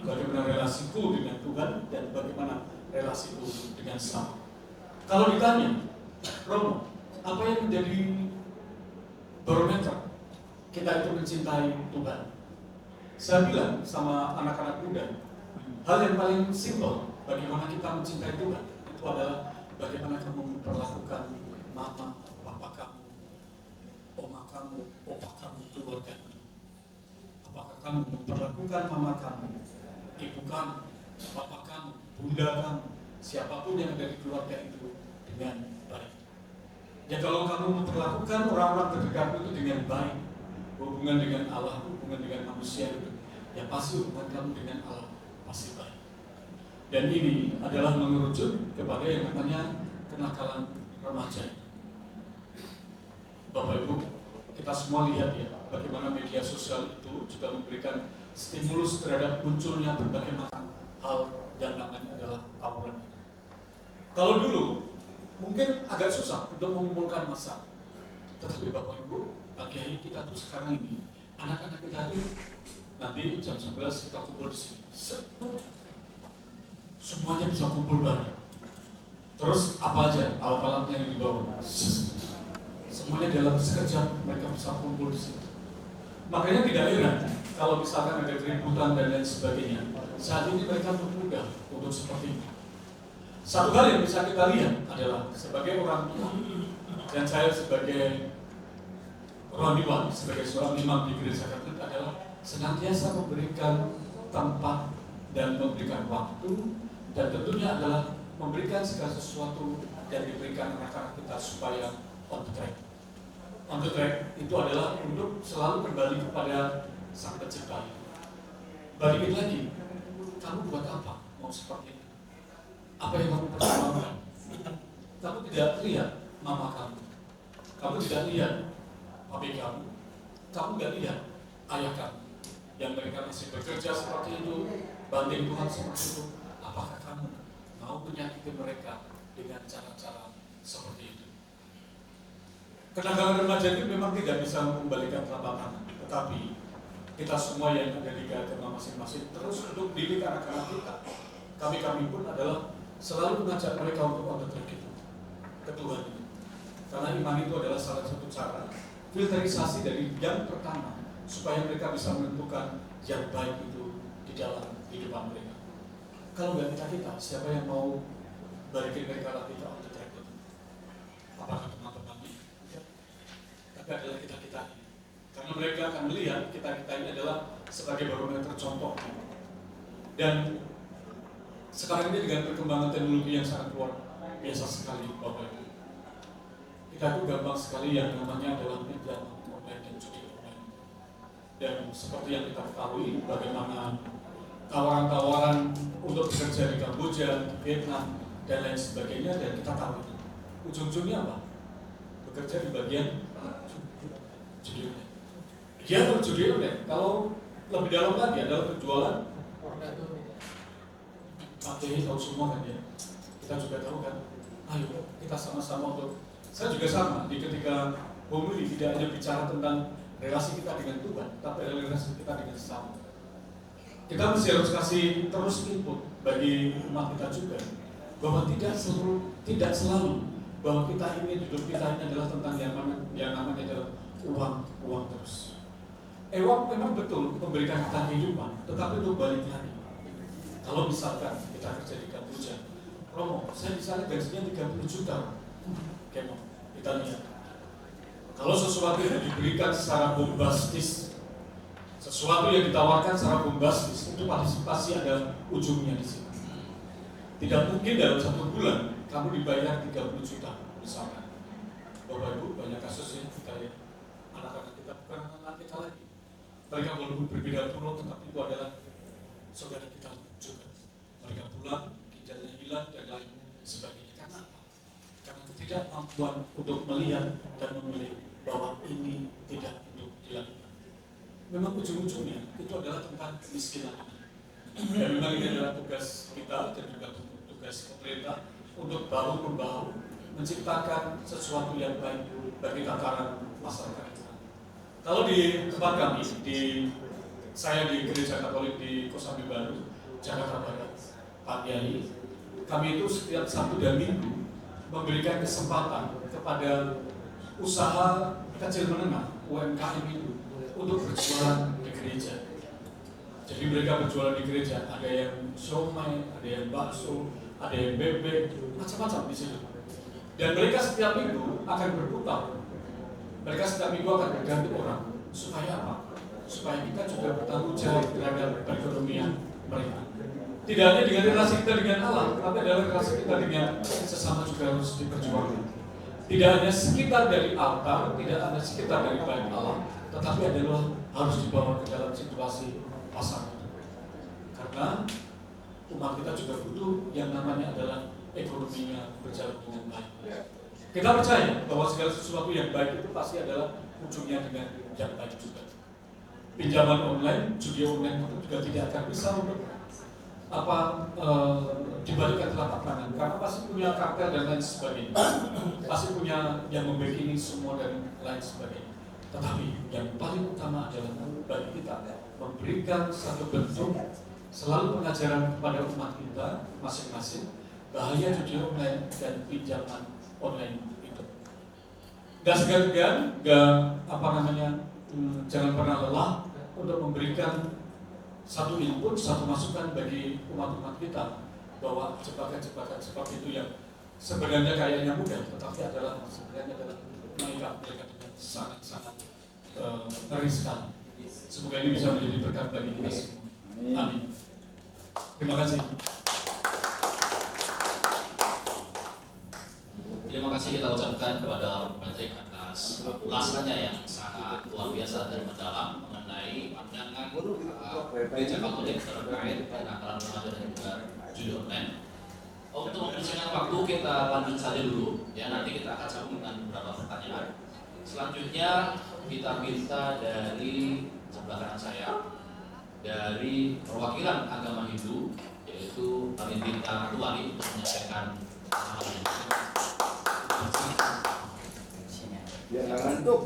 Bagaimana relasiku dengan Tuhan dan bagaimana relasiku dengan sesama. Kalau ditanya, Romo, apa yang menjadi barometer kita itu mencintai Tuhan? Saya bilang sama anak-anak muda, hal yang paling simpel bagaimana kita mencintai Tuhan itu adalah bagaimana kamu memperlakukan mama, papa kamu, oma kamu, opa kamu, keluarga. Apakah kamu memperlakukan mama kamu, ibu kamu, papa kamu, bunda kamu, siapapun yang ada di keluarga itu dengan baik? Ya kalau kamu memperlakukan orang-orang terdekatmu itu dengan baik, hubungan dengan Allah, hubungan dengan manusia itu, ya pasti hubungan kamu dengan Allah pasti baik. Dan ini adalah mengerucut kepada yang namanya kenakalan remaja. Bapak Ibu, kita semua lihat ya bagaimana media sosial itu juga memberikan stimulus terhadap munculnya berbagai macam hal yang namanya adalah tawuran. Kalau dulu mungkin agak susah untuk mengumpulkan massa, tetapi Bapak Ibu, bagi kita tuh sekarang ini anak-anak kita itu nanti jam 11 kita kumpul di sini. Semuanya bisa kumpul bareng. Terus apa aja alat-alatnya yang dibawa? Semuanya dalam sekejap mereka bisa kumpul di sini. Makanya tidak heran kalau misalkan ada keributan dan lain sebagainya. Saat ini mereka mudah untuk seperti itu. Satu hal yang bisa kita lihat adalah sebagai orang tua dan saya sebagai rohaniwan, sebagai seorang imam di gereja Katolik adalah senantiasa memberikan tempat dan memberikan waktu dan tentunya adalah memberikan segala sesuatu yang diberikan anak-anak kita supaya on the track. On the track itu adalah untuk selalu kembali kepada Sang Pencipta. Balikin lagi, kamu buat apa mau seperti ini? Apa yang kamu perjuangkan? Kamu tidak lihat mama kamu tidak lihat papi kamu tidak lihat ayah kamu yang mereka masih bekerja seperti itu, banting Tuhan seperti itu. Apakah kamu mau menyakiti mereka dengan cara-cara seperti itu? Kenakalan remaja itu memang tidak bisa mengembalikan telapak tangan, tetapi kita semua yang ada di agama masing-masing terus untuk didik anak-anak kita. Kami pun adalah selalu mengajak mereka untuk on the track itu, ke Tuhan itu. Karena iman itu adalah salah satu cara filterisasi dari yang pertama supaya mereka bisa menentukan yang baik itu di dalam kehidupan mereka. Kalau nggak kita, siapa yang mau balikin mereka lagi ke on the track itu? Apakah teman-teman adalah kita-kita ini. Karena mereka akan melihat kita-kita ini adalah sebagai barometer contoh. Dan sekarang ini dengan perkembangan teknologi yang sangat luar biasa sekali, Bapak Ibu, kita itu gampang sekali yang namanya adalah pinjaman online dan judi online. Dan seperti yang kita ketahui, bagaimana tawaran-tawaran untuk bekerja di Kamboja, Vietnam, dan lain sebagainya, dan kita tahu itu ujung-ujungnya apa? Bekerja di bagian judi online. Dia judi online. Kalau lebih dalam lagi adalah penjualan. Pak Kiai tahu semua kan ya. Kita juga tahu kan. Ayo kita sama-sama untuk. Saya juga sama. Di ketika homili tidak hanya bicara tentang relasi kita dengan Tuhan, tapi adalah relasi kita dengan sesama. Kita mesti harus kasih terus input bagi umat kita juga, bahwa tidak selalu bahwa kita ini hidup kita ini adalah tentang yang namanya adalah uang terus. Uang memang betul memberikan kita kehidupan, tetapi untuk balik lagi. Kalau misalkan kita kerja di Kamboja, Romo, saya misalnya gajinya 30 juta, kemo, kita lihat. Kalau sesuatu yang diberikan secara bombastis, sesuatu yang ditawarkan secara bombastis, itu pasti ada ujungnya di sini. Tidak mungkin dalam 1 bulan kamu dibayar 30 juta, misalkan. Bapak Ibu, banyak kasus yang kita lihat. Anak-anak kita bukan anak kita lagi. Mereka walaupun berbeda pulau, tetapi itu adalah saudara kita juga. Mereka pulang, ginjalnya hilang, dan lain sebagainya. Karena apa? Karena ketidakmampuan untuk melihat dan memilih bahwa ini tidak untuk dilakukan. Memang ujung-ujungnya itu adalah tentang kemiskinan. Dan memang ini adalah tugas kita dan juga tugas pemerintah untuk bahu-membahu menciptakan sesuatu yang baik bagi tataran masyarakat. Kalau di tempat kami, saya di Gereja Katolik di Kosambi Baru, Jakarta Barat, Pak Kiai, kami itu setiap Sabtu dan Minggu memberikan kesempatan kepada usaha kecil menengah UMKM itu untuk berjualan di gereja. Jadi mereka berjualan di gereja, ada yang siomay, ada yang bakso, ada yang bebek, macam-macam di situ. Dan mereka setiap minggu akan berputar. Mereka setiap minggu akan berganti orang. Supaya apa? Supaya kita juga bertanggung jawab terhadap perekonomian mereka. Tidak hanya dengan relasi kita dengan alam, tapi adalah relasi kita dengan sesama juga harus diperjuangkan. Tidak hanya sekitar dari altar, tidak hanya sekitar dari bait Allah, tetapi adalah harus dibawa ke dalam situasi pasar. Karena umat kita juga butuh yang namanya adalah ekonominya berjalan dengan baik. Kita percaya bahwa segala sesuatu yang baik itu pasti adalah ujungnya dengan yang baik juga. Pinjaman online, judi online itu juga tidak akan bisa untuk dibalikan telapak tangan, karena pasti punya kartel dan lain sebagainya, pasti punya yang membacking semua dan lain sebagainya. Tetapi yang paling utama adalah bagi kita memberikan satu bentuk selalu pengajaran kepada umat kita masing-masing bahaya judi online dan pinjaman online itu. Gak segan-segan, jangan pernah lelah untuk memberikan satu input, satu masukan bagi umat-umat kita bahwa jebakan-jebakan seperti itu yang sebenarnya kayaknya mudah, tetapi sebenarnya adalah mereka dengan sangat-sangat ngeri sekali. Semoga ini bisa menjadi berkat bagi kita semua. Amin. Terima kasih. Terima kasih kita ucapkan kepada Patrick atas ulasannya yang sangat luar biasa dan mendalam mengenai pandangan Gereja Katolik terkait kenakalan remaja dan juga judi online. Untuk mempersingkat waktu kita lanjut saja dulu, ya nanti kita akan sambung dengan beberapa pertanyaan. Selanjutnya kita minta dari sebelah kanan saya dari perwakilan agama Hindu, yaitu Parintinta Tuani untuk menyampaikan pemahamannya. Biar nggak ngantuk.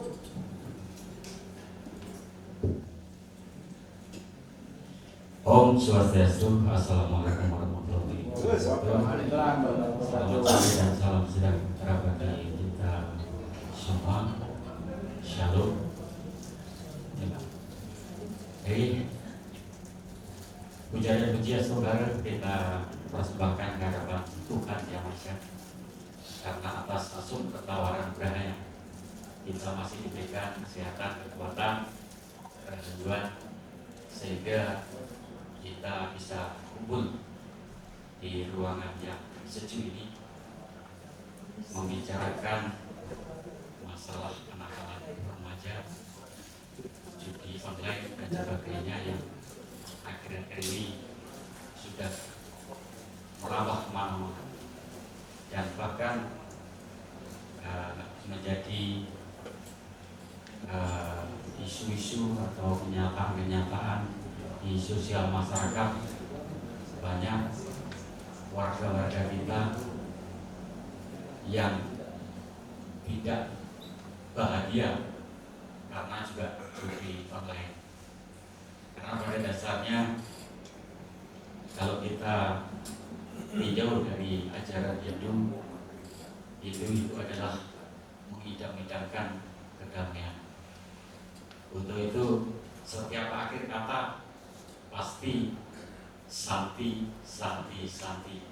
Om Swastiastu, Assalamualaikum warahmatullahi wabarakatuh. Selamat pagi dan salam sejahtera bagi kita semua. Shalom. Puja dan pujian saudara kita persembahkan ke hadapan Tuhan Yang Maha Esa karena atas asum ketawaran berhaya kita masih diberikan kesehatan, kekuatan, kerajuan, sehingga kita bisa kumpul di ruangan yang sejuk ini membicarakan masalah kenakalan remaja, judi online dan sebagainya yang akhir-akhir ini sudah merambah kemana-mana dan bahkan menjadi isu-isu atau kenyataan-kenyataan di sosial masyarakat. Banyak warga-warga kita yang tidak bahagia karena juga judi online. Karena pada dasarnya kalau kita tinjau dari ajaran Hindu itu adalah mengidam-idamkan kedamaian. Untuk itu setiap akhir kata pasti santi, santi, santi.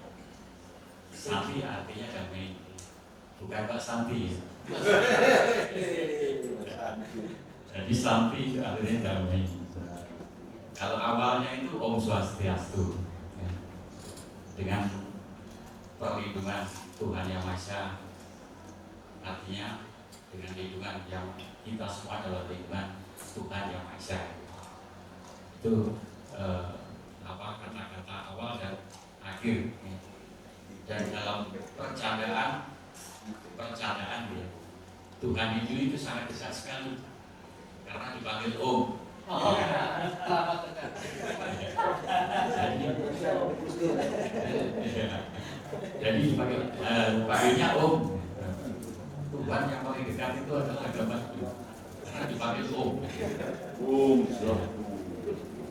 Santi artinya damai, bukan Pak Santi. Jadi santi artinya damai. Kalau awalnya itu Om Swastiastu, ya, dengan perlindungan Tuhan Yang Maha Esa, artinya dengan lindungan yang kita semua adalah lindungan Tuhan Yang Maha Esa. Itu kata-kata awal dan akhir. Ya. Dan dalam percandaan ya, Tuhan itu sangat besar sekali karena dipanggil Om. Jadi dipanggilnya Om. Tuhan yang paling dekat itu adalah agama itu karena dipanggil Om.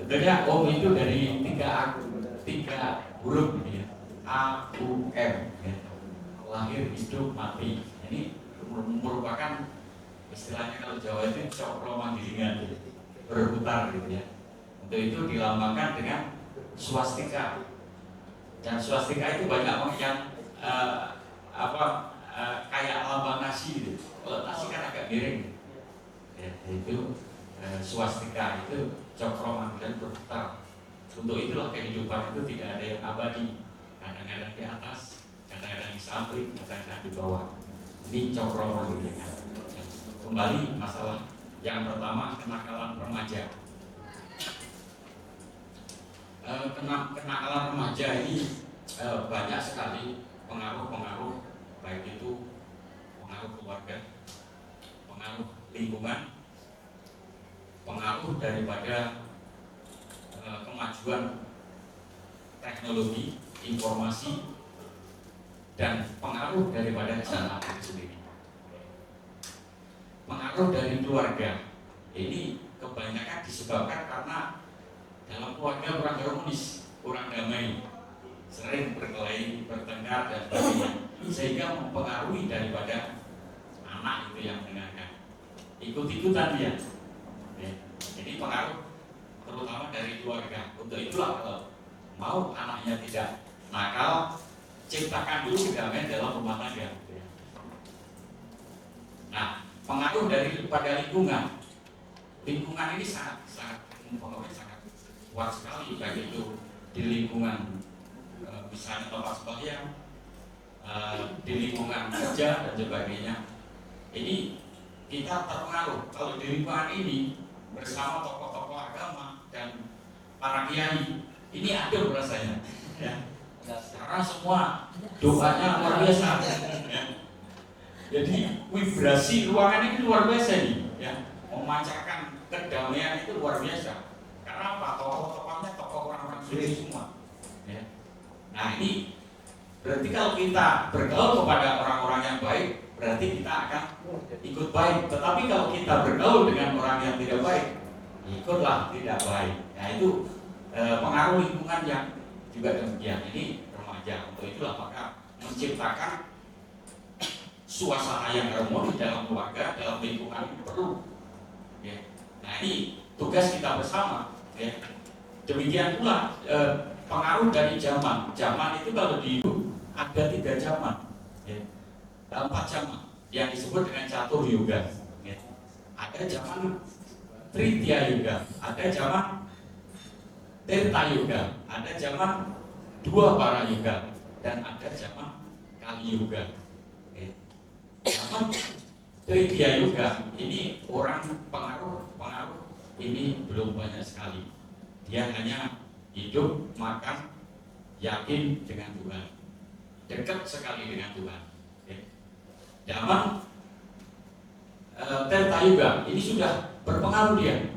Sebetulnya Om itu dari tiga huruf ya. A, U, M ya. Lahir, hidup, mati. Ini merupakan istilahnya kalau Jawa itu cokro manggilingan berputar gitu ya. Untuk itu dilambangkan dengan swastika. Dan swastika itu banyak yang kayak lambang nasi gitu. Kalau nasi kan agak miring. Ya, itu swastika itu cokro manggilingan berputar. Untuk itulah kehidupan itu tidak ada yang abadi. Kadang-kadang di atas, kadang-kadang di samping, kadang-kadang di bawah. Ini cokro manggilingan. Kembali masalah yang pertama, kenakalan remaja. Kenakalan remaja ini banyak sekali pengaruh-pengaruh, baik itu pengaruh keluarga, pengaruh lingkungan, pengaruh daripada kemajuan teknologi, informasi, dan pengaruh daripada zaman itu sendiri. Pengaruh dari keluarga ini kebanyakan disebabkan karena dalam keluarga kurang harmonis, kurang damai, sering berkelahi, bertengkar dan sebagainya, sehingga mempengaruhi daripada anak itu yang mendengarkan, ikut-ikutan dia. Jadi pengaruh terutama dari keluarga. Untuk itulah kalau mau anaknya tidak nakal, ciptakan dulu kedamaian dalam rumah tangga. Nah, pengaruh daripada lingkungan. Lingkungan ini sangat mempengaruhi, sangat kuat sekali, baik itu di lingkungan misalnya tempat sembahyang, di lingkungan kerja dan sebagainya. Ini kita terpengaruh kalau di lingkungan ini bersama tokoh-tokoh agama dan para kiai. Ini adil rasanya, ya. Karena semua doanya luar biasa. Ya. Jadi vibrasi ruangan ini luar biasa nih, ya. Memancarkan kedamaian itu luar biasa. Karena apa? Tokoh-tokohnya tokoh orang-orang suci semua. Ya. Nah ini berarti kalau kita bergaul kepada orang-orang yang baik, berarti kita akan ikut baik. Tetapi kalau kita bergaul dengan orang yang tidak baik, ikutlah tidak baik. Nah itu pengaruh lingkungan yang juga demikian. Ini remaja. Untuk itulah maka menciptakan suasana yang harmonis dalam keluarga, dalam lingkungan itu perlu. Ya. Nah ini tugas kita bersama. Ya. Demikian pula pengaruh dari zaman. Zaman itu kalau di ada 3 zaman, ya. 4 zaman yang disebut dengan catur yoga. ada zaman Tritya Yuga, ada zaman Tirta Yuga, ada zaman Dua Para Yuga, dan ada zaman Kali Yuga. Zaman Tritya Yuga ini orang pengaruh ini belum banyak sekali. Dia hanya hidup, makan, yakin dengan Tuhan, dekat sekali dengan Tuhan. Zaman Tirta Yuga ini sudah berpengaruh dia,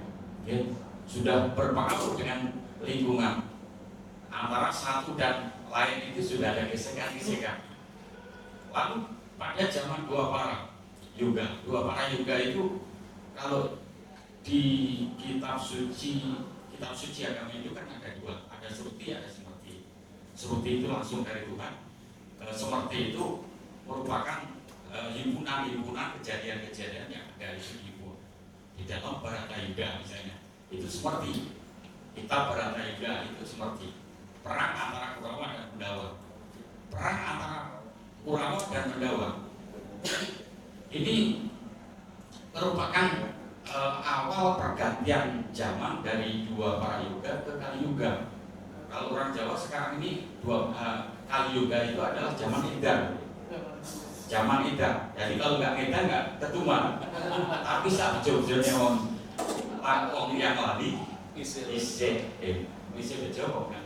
sudah berpengaruh dengan lingkungan. Antara satu dan lain itu sudah ada gesekan-gesekan. Lalu pada zaman Dua Para Yuga itu kalau di kitab suci agama itu kan ada dua, ada Sruti, ada Smrti. Sruti itu langsung dari Tuhan. Smrti itu merupakan himpunan kejadian-kejadian yang ada di dalam Bharata Yuga misalnya. Itu Smrti. Kitab Bharata Yuga itu Smrti. Perang antara Kurawa dan Pandawa. Perang antara Kurawa dan Pandawa. Ini merupakan awal pergantian zaman dari Dua Para Yuga ke Kali Yuga. Kalau orang Jawa sekarang ini Kali Yuga itu adalah zaman Edan. Zaman Edan. Jadi kalau nggak Edan nggak ketuman. Tapi saat Jogja wong yang lali bisa bejo kan.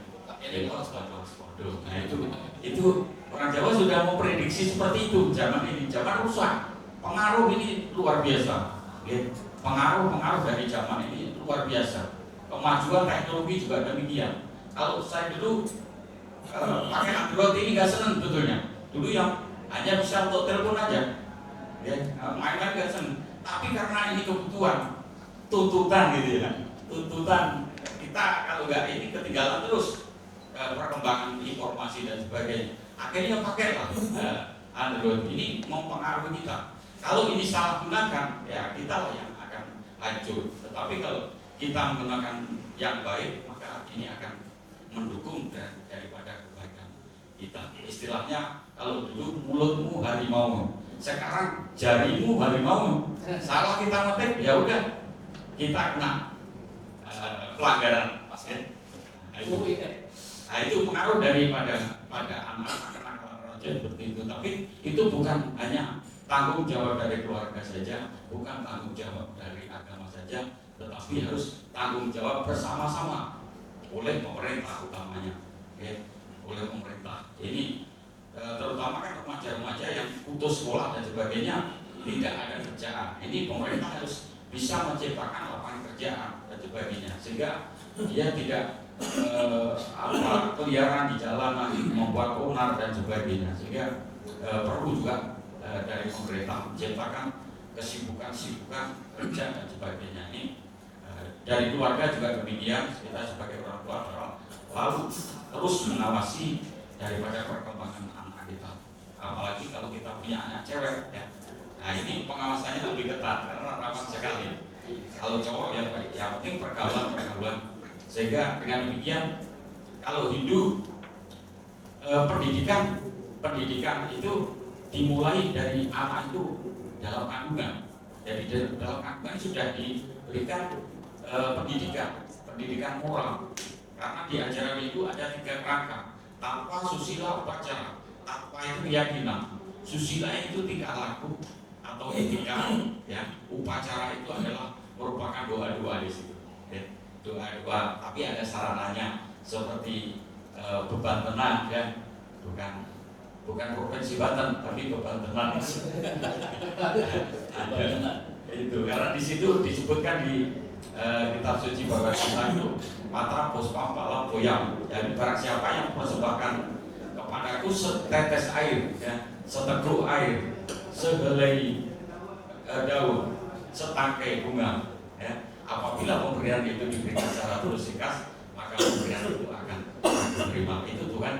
Nah itu orang Jawa sudah memprediksi seperti itu. Zaman ini zaman rusak. Pengaruh ini luar biasa. Pengaruh dari zaman ini luar biasa. Kemajuan teknologi juga demikian. Kalau saya dulu pakai Android ini nggak seneng betulnya. Dulu yang hanya bisa untuk telepon aja, main-main nggak seneng. Tapi karena ini kebutuhan, tuntutan gitu ya, tuntutan kita kalau nggak ini ketinggalan terus perkembangan informasi dan sebagainya. Akhirnya pakailah Android ini mempengaruhi kita. Kalau ini salah gunakan, ya kita lah yang akan hancur. Tetapi kalau kita menggunakan yang baik, maka ini akan mendukung daripada kebaikan kita. Istilahnya kalau dulu mulutmu harimau, sekarang jarimu harimau. Salah kita ngetik, ya udah kita kena pelanggaran. Nah, itu pengaruh daripada anak-anak remaja seperti itu. Tapi itu bukan hanya tanggung jawab dari keluarga saja, bukan tanggung jawab dari agama saja, tetapi harus tanggung jawab bersama-sama oleh pemerintah utamanya, oleh pemerintah. Ini terutama kan remaja-remaja yang putus sekolah dan sebagainya, tidak ada kerjaan. Ini pemerintah harus bisa menciptakan lapangan kerjaan dan sebagainya, sehingga dia tidak keliaran di jalanan, membuat onar dan sebagainya. Sehingga perlu juga dari pemerintah menciptakan kesibukan kerja dan sebagainya. Ini dari keluarga juga demikian. Kita sebagai orang tua lalu terus mengawasi daripada perkembangan anak kita. Apalagi kalau kita punya anak cewek, ya. Nah ini pengawasannya lebih ketat karena rawan sekali. Kalau cowok ya baik, yang penting pergaulan. Sehingga dengan demikian, kalau Hindu pendidikan itu dimulai dari anak itu dalam kandungan. Jadi dalam kandungan sudah diberikan pendidikan moral. Karena di ajaran itu ada 3 kerangka: tanpa, susila, upacara. Tanpa itu keyakinan, susila itu tingkah laku atau etika, ya. Upacara itu adalah merupakan doa-doa di situ. Doa-doa, tapi ada sarananya seperti beban tenang, ya. Bukan provinsi Banten, tapi beban tenang. Itu karena di situ disebutkan di kitab suci Bhagavad Gita itu matra puspa pala boyam. Jadi barang siapa yang mempersembahkan kepadaku setetes air, ya, seteguk air, sehelai daun, setangkai bunga, ya. Apabila pemberian itu diberikan secara tulus ikhlas, maka pemberian itu akan diterima. Itu Tuhan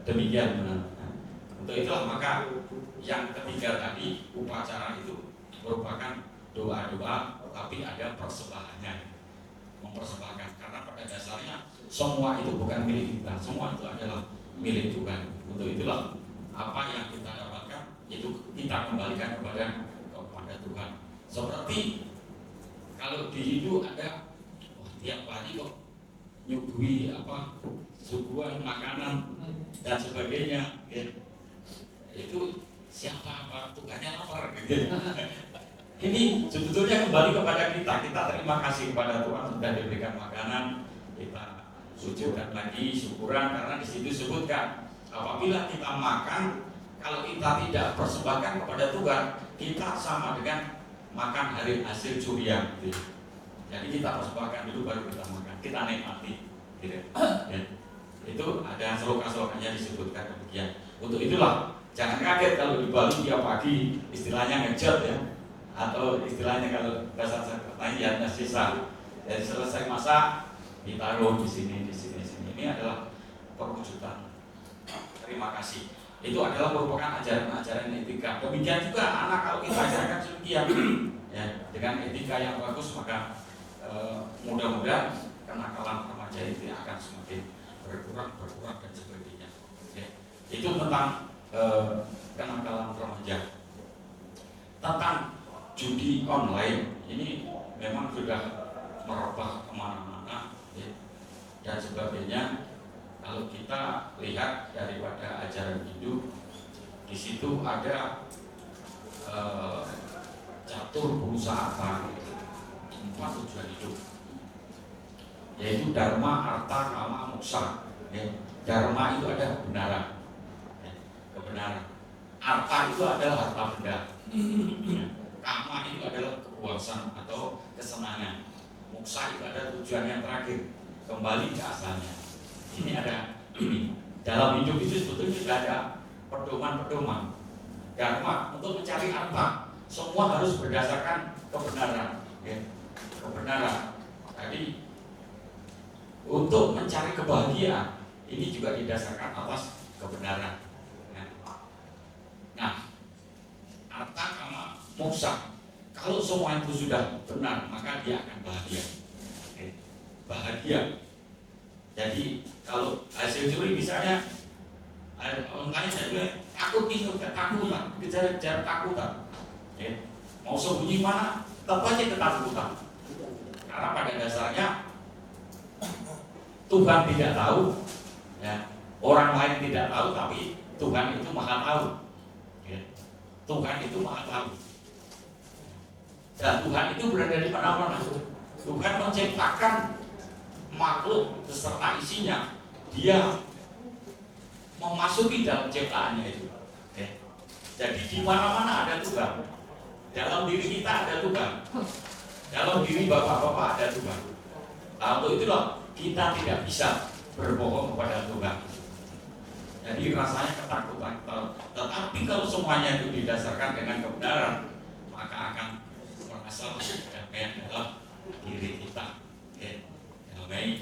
demikian benar. Untuk itulah maka yang ketiga tadi, upacara itu merupakan doa-doa, tapi ada persembahannya, mempersembahkan. Karena pada dasarnya semua itu bukan milik kita, semua itu adalah milik Tuhan. Untuk itulah apa yang kita dapatkan itu kita kembalikan kepada Tuhan. Seperti kalau di Hindu ada tiap pagi kok nyuguhi suguhan makanan dan sebagainya, ya. Itu siapa tugasnya lapar gitu. Ini sebetulnya kembali kepada kita terima kasih kepada Tuhan sudah diberikan makanan, kita sujudkan lagi syukuran karena di situ disebutkan apabila kita makan, kalau kita tidak persembahkan kepada Tuhan, kita sama dengan makan dari hasil curian gitu. Jadi kita persembahkan dulu baru kita makan, kita nikmati gitu. Ya. Itu ada slogan-slogannya disebutkan demikian. Untuk itulah jangan kaget kalau di Bali tiap pagi istilahnya ngejot ya, atau istilahnya kalau bahasa lain ya sisa. Jadi selesai masak ditaruh di sini. Ini adalah perwujudan terima kasih. Itu adalah merupakan ajaran-ajaran etika. Demikian juga anak kalau kita ajarkan demikian ya, dengan etika yang bagus, maka mudah-mudahan kenakalan remaja itu akan semakin berkurang dan sebagainya. Ya. Itu tentang kenakalan remaja. Tentang judi online ini memang sudah merebak kemana-mana ya, dan sebagainya. Kalau kita lihat daripada ajaran Hindu, di situ ada catur berusaha 4 tujuan hidup, yaitu dharma, artha, kama, moksa. Ya. Dharma itu ada kebenaran, ya, kebenaran. Artha itu adalah harta benda. Ya. Kama itu adalah kepuasan atau kesenangan. Moksa itu ada tujuan yang terakhir, kembali ke asalnya. Ini ada ini dalam hidup itu sebetulnya sudah ada pedoman-pedoman. Dharma untuk mencari artha, semua harus berdasarkan kebenaran, ya. Kebenaran. Jadi untuk mencari kebahagiaan ini juga didasarkan atas kebenaran. Nah, artha, kama, moksa. Kalau semua itu sudah benar, maka dia akan bahagia. Bahagia. Jadi kalau hasil curi misalnya, makanya saya bilang takut nih, ketakutan, kejar takutan. Ya. Mau sembunyi mana, tetap aja ketakutan. Karena pada dasarnya Tuhan tidak tahu, ya. Orang lain tidak tahu, tapi Tuhan itu maha tahu. Ya. Tuhan itu maha tahu. Dan Tuhan itu berada di mana-mana. Tuhan menciptakan makhluk beserta isinya, dia memasuki dalam ciptaannya itu. Okay. Jadi di mana-mana ada Tuhan. Dalam diri kita ada Tuhan. Dalam diri bapak-bapak ada Tuhan. Nah, untuk itulah kita tidak bisa berbohong kepada Tuhan. Jadi rasanya ketakutan. Tetapi kalau semuanya itu didasarkan dengan kebenaran, maka akan merasa kedamaian dalam diri kita. Okay. Damai.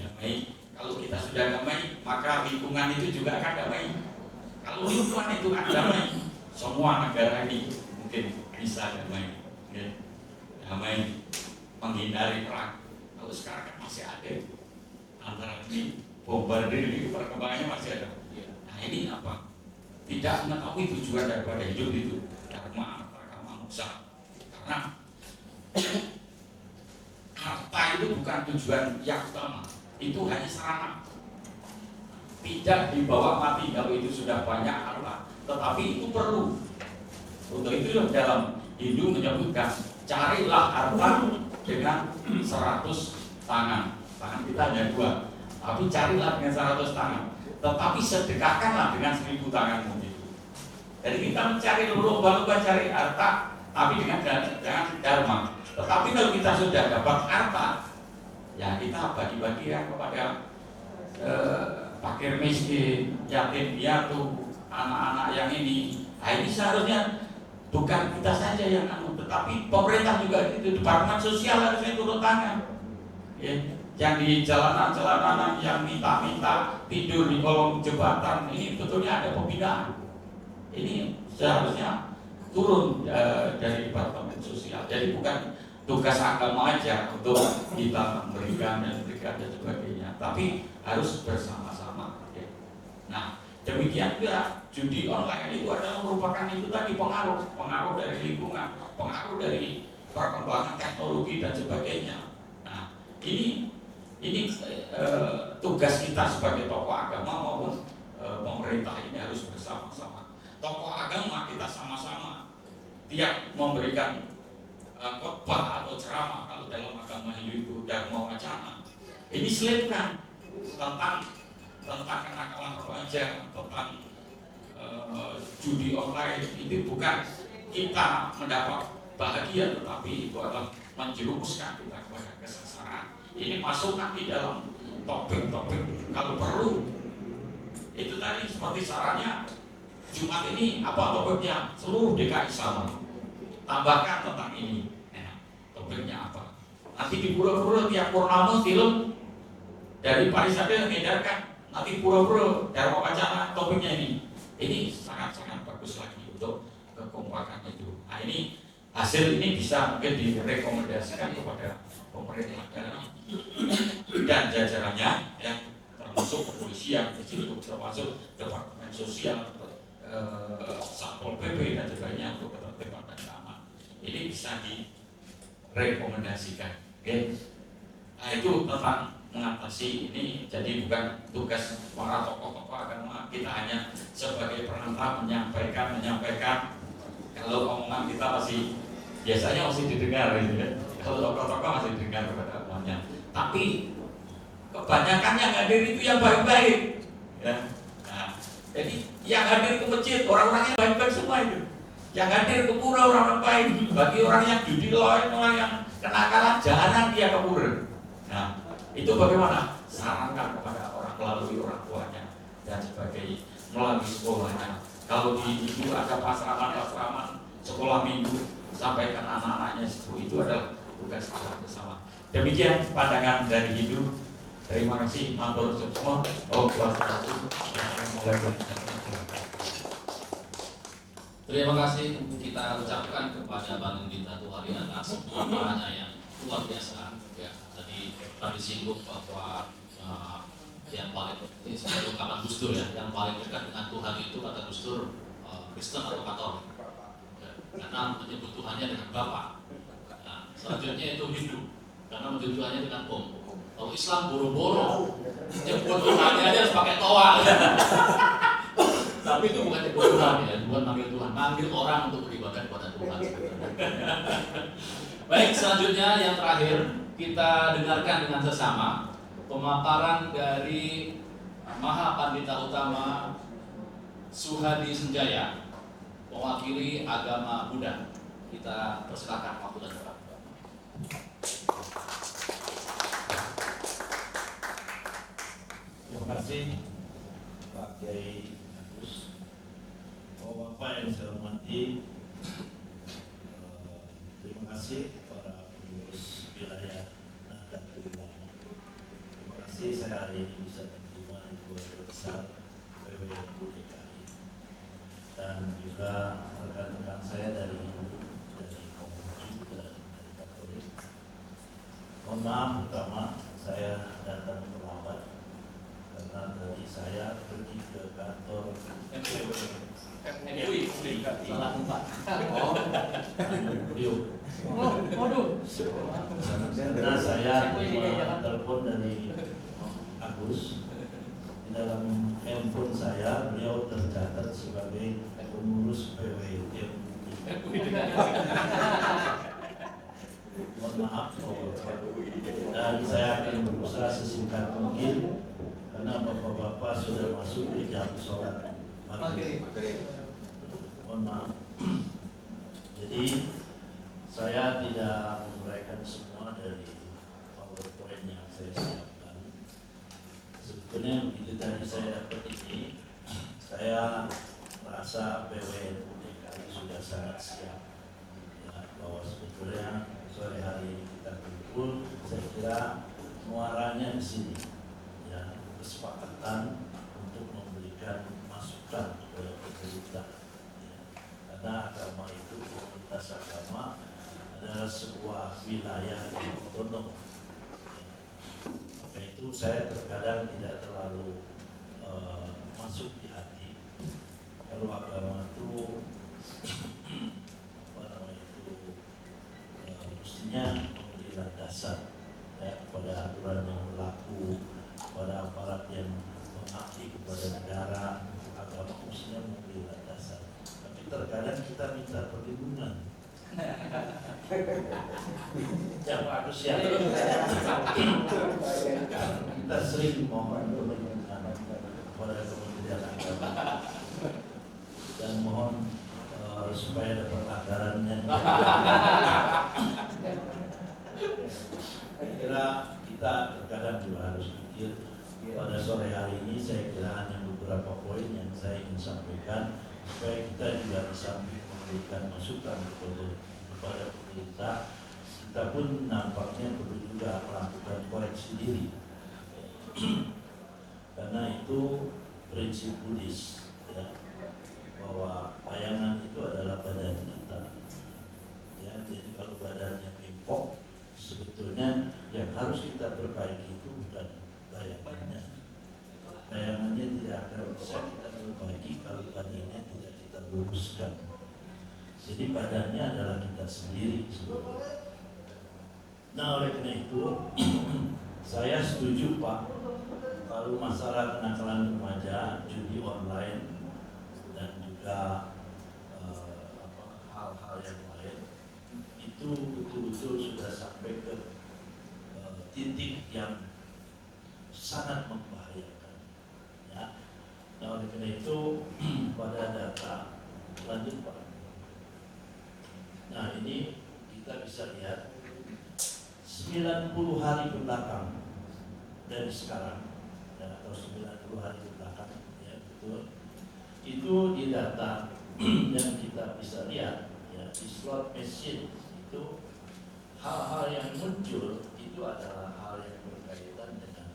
Kalau kita sudah damai, maka lingkungan itu juga akan damai. Kalau lingkungan itu akan damai, semua negara ini mungkin bisa damai. Ya. Damai, menghindari perang. Kalau sekarang kan masih ada antara ini bombardir ini perkembangannya masih ada. Nah ini apa? Tidak mengetahui tujuan daripada hidup itu. Dharma, artha, kama, moksa. Karena harta itu bukan tujuan yang utama, itu hanya sarana. Tidak dibawa mati kalau itu sudah banyak harta, tetapi itu perlu. Untuk itu dalam Hindu menyebutkan carilah harta dengan 100 tangan. Tangan kita hanya 2, tapi carilah dengan 100 tangan. Tetapi sedekahkanlah dengan 1000 tanganmu gitu. Jadi kita mencari lomba-lomba cari harta, tapi dengan dharma. Tetapi kalau kita sudah dapat harta, ya kita bagi-bagikan kepada fakir miskin, yatim piatu, anak-anak yang ini. Nah ini seharusnya bukan kita saja yang tetapi pemerintah juga itu, departemen sosial harusnya turun tangan. Ya, yang di jalanan-jalanan yang minta-minta tidur di kolong jembatan, ini betulnya ada pembinaan. Ini seharusnya turun dari departemen sosial. Jadi bukan tugas agama aja untuk kita memberikan dan sebagainya, tapi harus bersama-sama. Ya. Nah, demikian juga judi online itu adalah merupakan itu tadi pengaruh dari lingkungan, pengaruh dari perkembangan teknologi dan sebagainya. Nah, ini tugas kita sebagai tokoh agama maupun pemerintah ini harus bersama-sama. Tokoh agama kita sama-sama tiap memberikan khotbah atau ceramah, kalau dalam agama Hindu itu dharma wacana. Ini selipkan tentang kenakalan remaja, tentang judi online. Itu bukan kita mendapat bahagia, tetapi itu adalah menjerumuskan kita kepada kesengsaraan. Ini masuk nanti dalam topik-topik kalau perlu. Itu tadi seperti sarannya Jumat ini apa topiknya? Seluruh DKI sama. Tambahkan tentang ini. Topiknya apa? Nanti di pura-pura tiap purnama film dari Parisade mengedarkan. Nanti pura-pura Dharma Wacana topiknya ini. Ini sangat-sangat bagus lagi untuk kekompakan itu. Nah, ini hasil ini bisa mungkin direkomendasikan kepada pemerintah dan jajarannya, yang termasuk kepolisian, termasuk Departemen Sosial, Satpol PP dan sebagainya untuk ketertiban dan keamanan. Ini bisa direkomendasikan. Oke. Nah, itu tentang mengatasi ini. Jadi bukan tugas para tokoh-tokoh agama, kita hanya sebagai perantara menyampaikan. Kalau omongan kita biasanya masih didengar gitu ya. Kalau tokoh-tokoh masih didengar kepada umatnya. Tapi kebanyakan yang hadir itu yang baik-baik. Ya. Nah, jadi yang hadir ke masjid orang-orangnya baik-baik semua itu. Yang hadir ke pura orang-orang baik. Bagi orang yang judi loin, orang yang kenakalan, jarang dia ke pura. Nah, itu bagaimana? Sarankan kepada orang melalui orang tuanya dan sebagainya, melalui sekolahnya. Kalau di itu ada pasraman sekolah minggu, sampaikan anak-anaknya itu adalah tugas kita bersama. Demikian pandangan dari hidup. Terima kasih matur semua. Terima kasih kita ucapkan kepada Bang Dita Tuhari atas pemaparannya yang luar biasa. Ya, tadi singgung bahwa yang paling ini sebagai ungkapan Gus Dur ya, yang paling dekat dengan Tuhan itu kata Gus Dur Kristen atau Katolik. Ya, karena menyebut Tuhannya dengan Bapa. Nah, selanjutnya itu Hindu karena menyebut Tuhannya dengan Om. Kalau Islam boro-boro nyebut Tuhannya aja harus pakai toa. Tapi itu bukan nyebut Tuhan ya, bukan manggil Tuhan, manggil orang untuk beribadah kepada Tuhan. Baik, selanjutnya yang terakhir kita dengarkan dengan sesama pemaparan dari Maha Pandita Utama Suhadi Senjaya, mewakili agama Buddha. Kita persilakan waktu dan tempat. Terima kasih Pak Kiai Agus. Bapak yang saya hormati, terima kasih para pengurus wilayah Nahdlatul Ulama. Terima kasih saya hari ini bisa menerima keluarga besar PWNU DKI dan juga rekan-rekan saya dari Konghucu dan dari Katolik. Mohon maaf pertama saya datang terlambat karena tadi saya pergi ke kantor MUI salah tempat. Karena saya telepon dari Agus, di dalam handphone saya beliau tercatat sebagai pengurus PWNU. Mohon maaf dan saya akan berusaha sesingkat mungkin karena bapak-bapak sudah masuk di jam sholat maghrib. Mohon maaf. Jadi saya tidak menguraikan semua dari PowerPoint yang saya siapkan. Sebetulnya begitu tadi saya dapat ini, saya merasa PWNU DKI sudah sangat siap ya, bahwa sebetulnya sore hari ini kita kumpul. Saya kira muaranya di sini ya, kesepakatan untuk memberikan masukan kepada pemerintah ya. Karena agama itu, komunitas agama adalah sebuah wilayah yang otonom ya. Maka itu saya terkadang tidak terlalu masuk di hati kalau agama itu dasar ya, kepada aturan yang berlaku, kepada aparat yang mengabdi kepada negara. Agama mestinya memberi dasar, tapi terkadang kita minta perlindungan. Yang bagus ya, kita sering mohon perlindungan kepada Kementerian Agama dan mohon supaya dapat anggarannya. Saya kira kita terkadang juga harus pikir. Pada sore hari ini saya kira hanya beberapa poin yang saya ingin sampaikan supaya kita juga bisa memberikan masukan kepada pemerintah. Kita pun nampaknya perlu juga melakukan koreksi diri karena itu prinsip Buddhis ya, bahwa bayangan itu adalah badan kita ya, jadi kalau badannya bengkok sebetulnya yang harus kita perbaiki itu bukan bayangannya. Bayangannya tidak akan bisa kita perbaiki kalau badannya tidak kita luruskan. Jadi badannya adalah kita sendiri sebetulnya. Nah oleh karena itu saya setuju Pak, kalau masalah kenakalan remaja, judi online dan juga hal-hal yang lain itu betul-betul sudah sampai ke titik yang sangat membahayakan ya. Nah oleh karena itu pada data lanjut Pak. Nah ini kita bisa lihat 90 hari ke belakang dari sekarang ya, atau 90 hari ke belakang ya betul. Itu di data yang kita bisa lihat ya, di slot machine itu hal-hal yang muncul itu adalah hal yang berkaitan dengan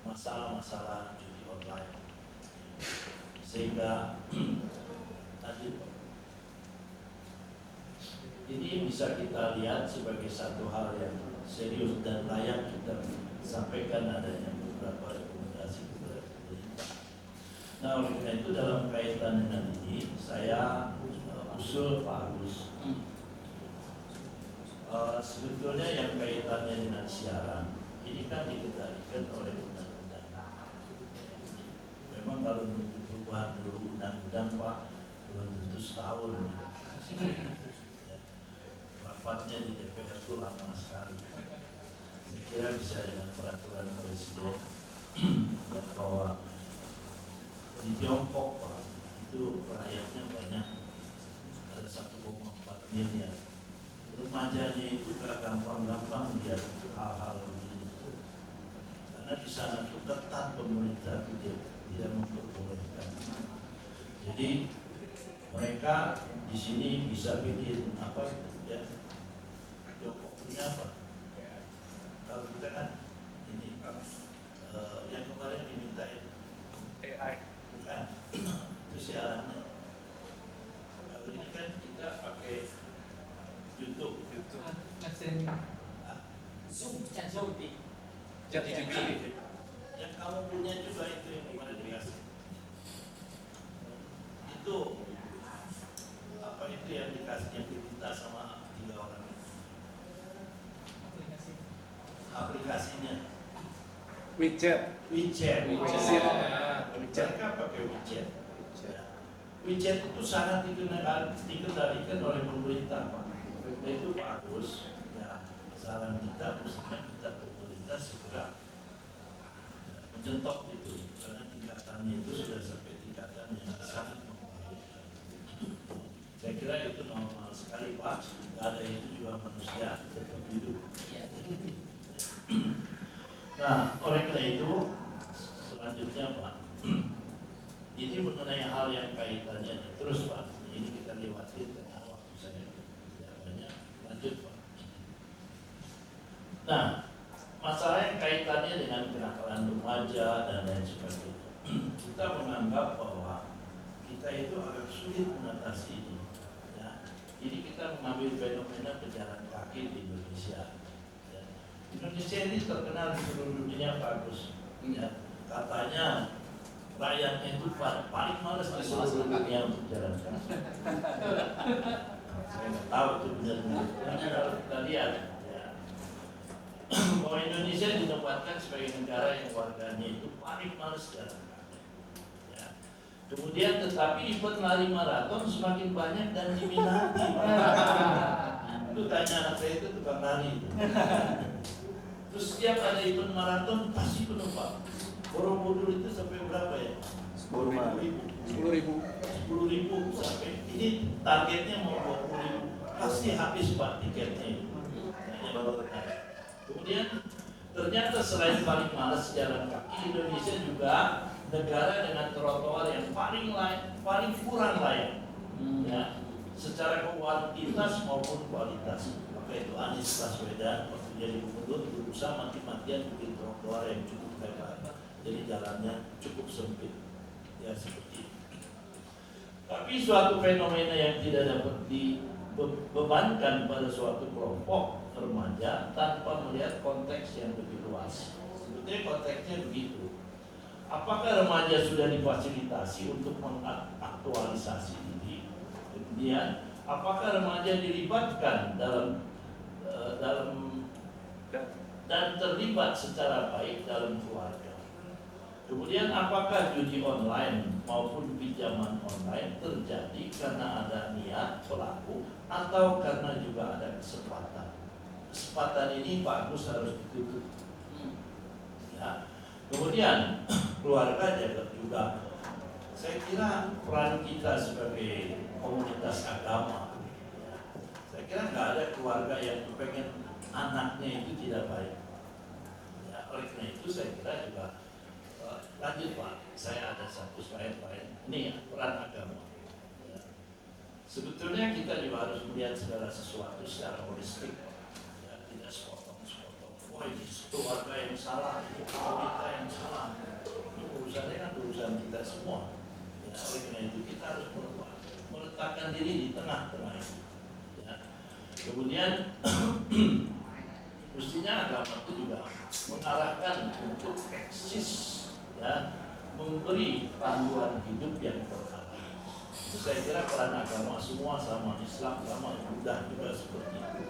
masalah-masalah judi online, sehingga tadi ini bisa kita lihat sebagai satu hal yang serius dan layak kita sampaikan adanya beberapa rekomendasi kepada pemerintah. Nah oleh karena itu dalam kaitan dengan ini saya usul Pak Agus. Sebetulnya yang kaitannya dengan siaran ini kan dikendalikan oleh undang-undang. Memang kalau menurut perubahan dulu undang-undang Pak belum tentu setahun. Rapatnya di DPR itu lama sekali. Saya kira bisa dengan peraturan presiden bahwa di Tiongkok Pak itu rakyatnya banyak, ada 1,4 miliar. Remajanya itu gak gampang-gampang lihat hal-hal begini, karena di sana itu ketat pemerintah tidak memperbolehkan. Jadi mereka di sini bisa bikin apa ya, Tiongkok punya apa? Kalau kita kan ini yang kemarin dimintain AI bukan itu siarannya. Kalau ini kan kita pakai YouTube. Yang kamu punya juga itu yang kemarin dikasih. Itu apa itu yang dikasih yang diminta sama 3 orang? Aplikasinya. WeChat. Mereka pakai WeChat. WeChat itu sangat dikendalikan oleh pemerintah Pak. Itu bagus ya, saran kita mestinya kita pemerintah segera mencetok itu, karena tingkatannya itu sudah sampai tingkatan yang sangat membahayakan. Saya kira itu normal sekali Pak, ada itu juga manusia tetap hidup. Nah oleh karena itu selanjutnya Pak, ini mengenai hal yang kaitannya terus Pak, ini kita lewatin karena waktu saya lanjut Pak. Nah, masalah yang kaitannya dengan kenakalan remaja dan lain sebagainya, kita menganggap bahwa kita itu agak sulit mengatasi ini. Ya. Jadi kita mengambil fenomena pejalan kaki di Indonesia. Ya. Indonesia ini terkenal di seluruh dunia bagus. Ya. Katanya rakyatnya itu paling malas di seluruh dunia untuk jalan kaki. Saya nggak tahu itu benar-benar. Karena kalau kita lihat, ya, bahwa Indonesia ditempatkan sebagai negara yang warganya itu paling males jalan kaki. Ya. Kemudian tetapi event lari maraton semakin banyak dan diminati. Itu tanya anak saya itu tukang lari. Terus setiap ada event maraton pasti penumpang. Borobudur itu sampai berapa ya? 10.000 sampai ini targetnya mau 20.000, pasti habis Pak tiketnya. Kemudian ternyata selain paling malas jalan kaki, Indonesia juga negara dengan trotoar yang paling kurang layak, ya, secara kuantitas maupun kualitas. Maka itu Anies Baswedan waktu jadi gubernur berusaha mati-matian bikin trotoar yang cukup lebar, jadi jalannya cukup sempit, ya seperti itu. Tapi suatu fenomena yang tidak dapat dibebankan pada suatu kelompok remaja tanpa melihat konteks yang lebih luas. Sebetulnya konteksnya begitu. Apakah remaja sudah difasilitasi untuk mengaktualisasi diri? Kemudian, apakah remaja dilibatkan dan terlibat secara baik dalam keluarga? Kemudian apakah judi online maupun pinjaman online terjadi karena ada niat pelaku atau karena juga ada kesempatan? Kesempatan ini bagus harus ditutup. Ya. Kemudian keluarga juga, saya kira peran kita sebagai komunitas agama, ya, saya kira nggak ada keluarga yang pengen anaknya itu tidak baik. Ya, oleh karena itu saya kira juga lanjut Pak, saya ada satu slide lain. Ini peran agama. Ya. Sebetulnya kita juga harus melihat segala sesuatu secara holistik, ya, tidak sepotong-sepotong. Wah ini keluarga yang salah, ini kita yang salah. Ini urusannya kan urusan kita semua. Ya, oleh karena itu kita harus meletakkan diri di tengah-tengah itu. Ya. Kemudian mestinya agama itu juga mengarahkan untuk eksis, ya, memberi panduan hidup yang berarah. Saya kira peran agama semua sama Islam, sama Buddha juga seperti itu.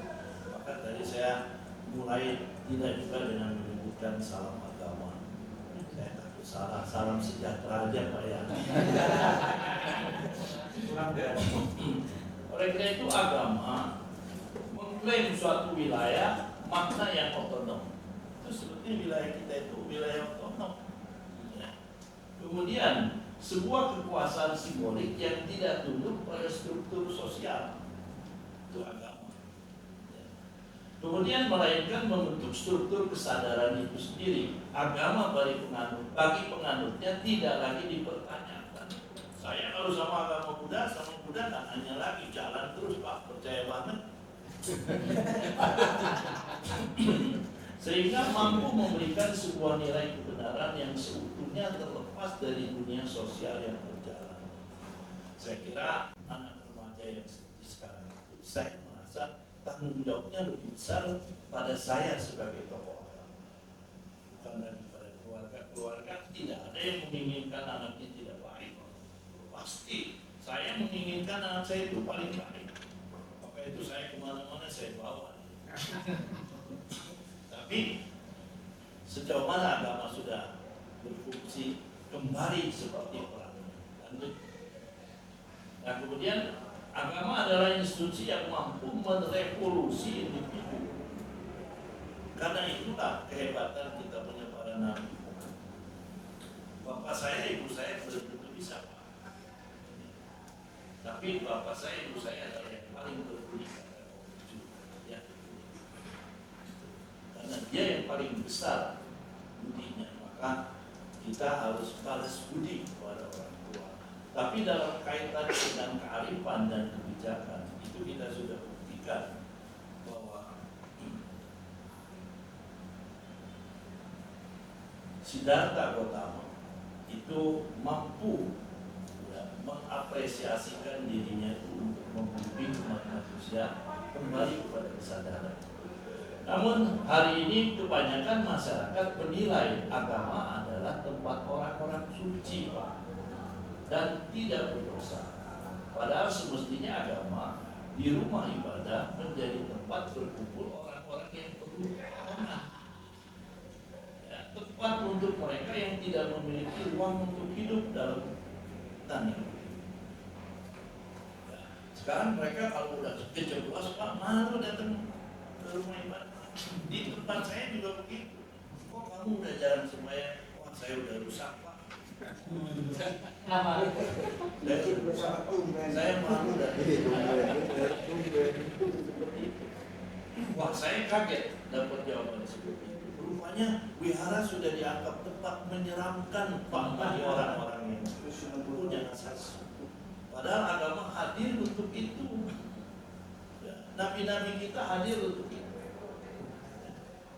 Maka tadi saya mulai tidak juga dengan menyebutkan salam agama. Saya takut salah, salam sejahtera aja Pak ya. Oleh karena itu agama mengklaim suatu wilayah makna yang otonom. Itu sebetulnya wilayah kita itu wilayah otonom. Kemudian sebuah kekuasaan simbolik yang tidak tunduk pada struktur sosial, itu agama. Kemudian melainkan membentuk struktur kesadaran itu sendiri. Agama bagi penganutnya tidak lagi dipertanyakan. Saya kalau sama agama Buddha nggak hanya lagi jalan terus Pak, percaya banget. Sehingga mampu memberikan sebuah nilai kebenaran yang seutuhnya terlepas dari dunia sosial yang berjalan. Saya kira anak remaja yang sekarang itu, saya merasa tanggung jawabnya lebih besar pada saya sebagai tokoh agama, bukan daripada keluarga. Tidak ada yang menginginkan anaknya tidak baik. Pasti saya menginginkan anak saya itu paling baik. Maka itu saya kemana-mana saya bawa. Tapi sejauh mana agama sudah berfungsi kembali seperti orangnya. Nah kemudian agama adalah institusi yang mampu merevolusi individu. Karena itulah kehebatan kita punya para nabi. Bapak saya, ibu saya belum tentu bisa Pak. Tapi bapak saya, ibu saya adalah yang paling berbudi. Karena dia yang paling besar budinya, maka kita harus balas budi kepada orang tua. Tapi dalam kaitan dengan kearifan dan kebijakan itu kita sudah buktikan bahwa Siddhartha Gautama itu mampu, ya, mengapresiasikan dirinya itu untuk membimbing umat manusia kembali kepada kesadaran. Namun hari ini kebanyakan masyarakat menilai agama adalah tempat orang-orang suci Pak, dan tidak berdosa. Padahal semestinya agama di rumah ibadah menjadi tempat berkumpul orang-orang yang perlu pertolongan. Ya, tempat untuk mereka yang tidak memiliki ruang untuk hidup dalam tanda. Ya, sekarang mereka kalau udah kejeblos, Pak, malu datang ke rumah ibadah. Di tempat saya juga begitu. Kok kamu udah jarang sembahyang? Wah, saya udah rusak, Pak. Kenapa? Saya malu dan wah, saya kaget dapat jawaban seperti itu. Rupanya wihara sudah dianggap tempat menyeramkan bagi orang-orang yang punya asas. Padahal agama hadir untuk itu. Nabi-nabi kita hadir untuk itu.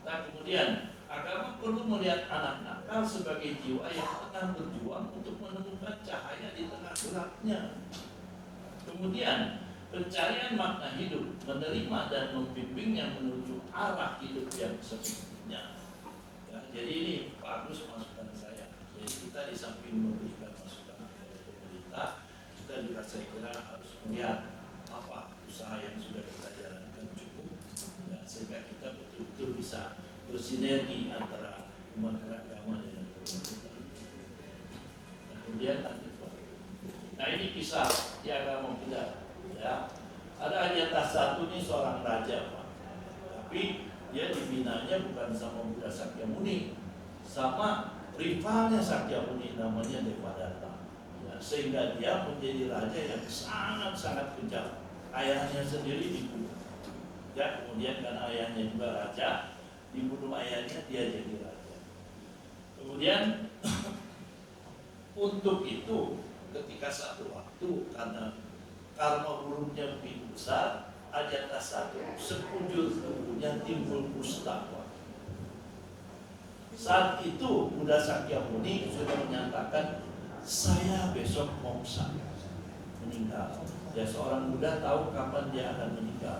Nah, kemudian agama perlu melihat anak nakal sebagai jiwa yang tengah berjuang untuk menemukan cahaya di tengah gelapnya. Kemudian pencarian makna hidup, menerima dan membimbingnya menuju arah hidup yang semestinya. Ya, jadi ini bagus masukan saya. Jadi kita di samping memberikan masukan kepada pemerintah, kita juga saya kira harus melihat apa usaha yang sudah kita jalankan cukup, ya, sehingga kita betul-betul bisa bersinergi antara umat beragama dengan pemerintah. Nah, kemudian nah ini kisah di agama Buddha, ya. Ada Ajatasattu ini seorang raja, Pak. Tapi dia dibinanya bukan sama Buddha Sakyamuni, sama rivalnya Sakyamuni namanya Devadatta. Ya, sehingga dia menjadi raja yang sangat-sangat kejam. Ayahnya sendiri dibunuh. Ya, kemudian karena ayahnya juga raja, dibunuh ayahnya, dia jadi raja. Kemudian untuk itu ketika satu waktu karena karma buruknya begitu besar, Ajatasattu sekujur tubuhnya timbul kusta. Saat itu Buddha Sakyamuni sudah menyatakan, saya besok moksa, meninggal. Ya, seorang Buddha tahu kapan dia akan meninggal.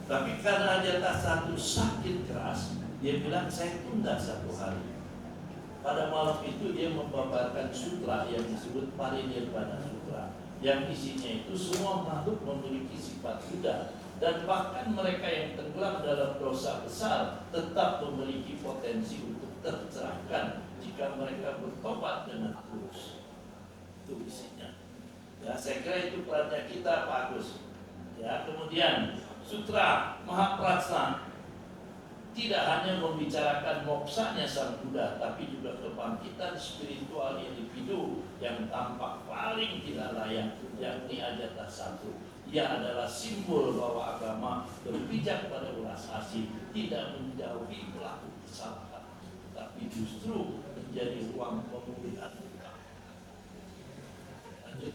Tapi karena Ajatasattu sakit keras, dia bilang saya tunda 1 hari. Pada malam itu dia membabarkan sutra yang disebut Parinirvana Sutra, yang isinya itu semua makhluk memiliki sifat Buddha, dan bahkan mereka yang tenggelam dalam dosa besar tetap memiliki potensi untuk tercerahkan jika mereka bertobat dengan tulus. Itu isinya. Ya, saya kira itu perannya kita, Pak Agus. Ya, kemudian Sutra Mahaprajna tidak hanya membicarakan moksanya sang Buddha, tapi juga kebangkitan spiritual individu yang tampak paling tidak layak, yakni Ajatasattu. Ia adalah simbol bahwa agama berpijak pada ulas asih, tidak menjauhi pelaku kesalahan, tapi justru menjadi ruang pemulihan. Lanjut.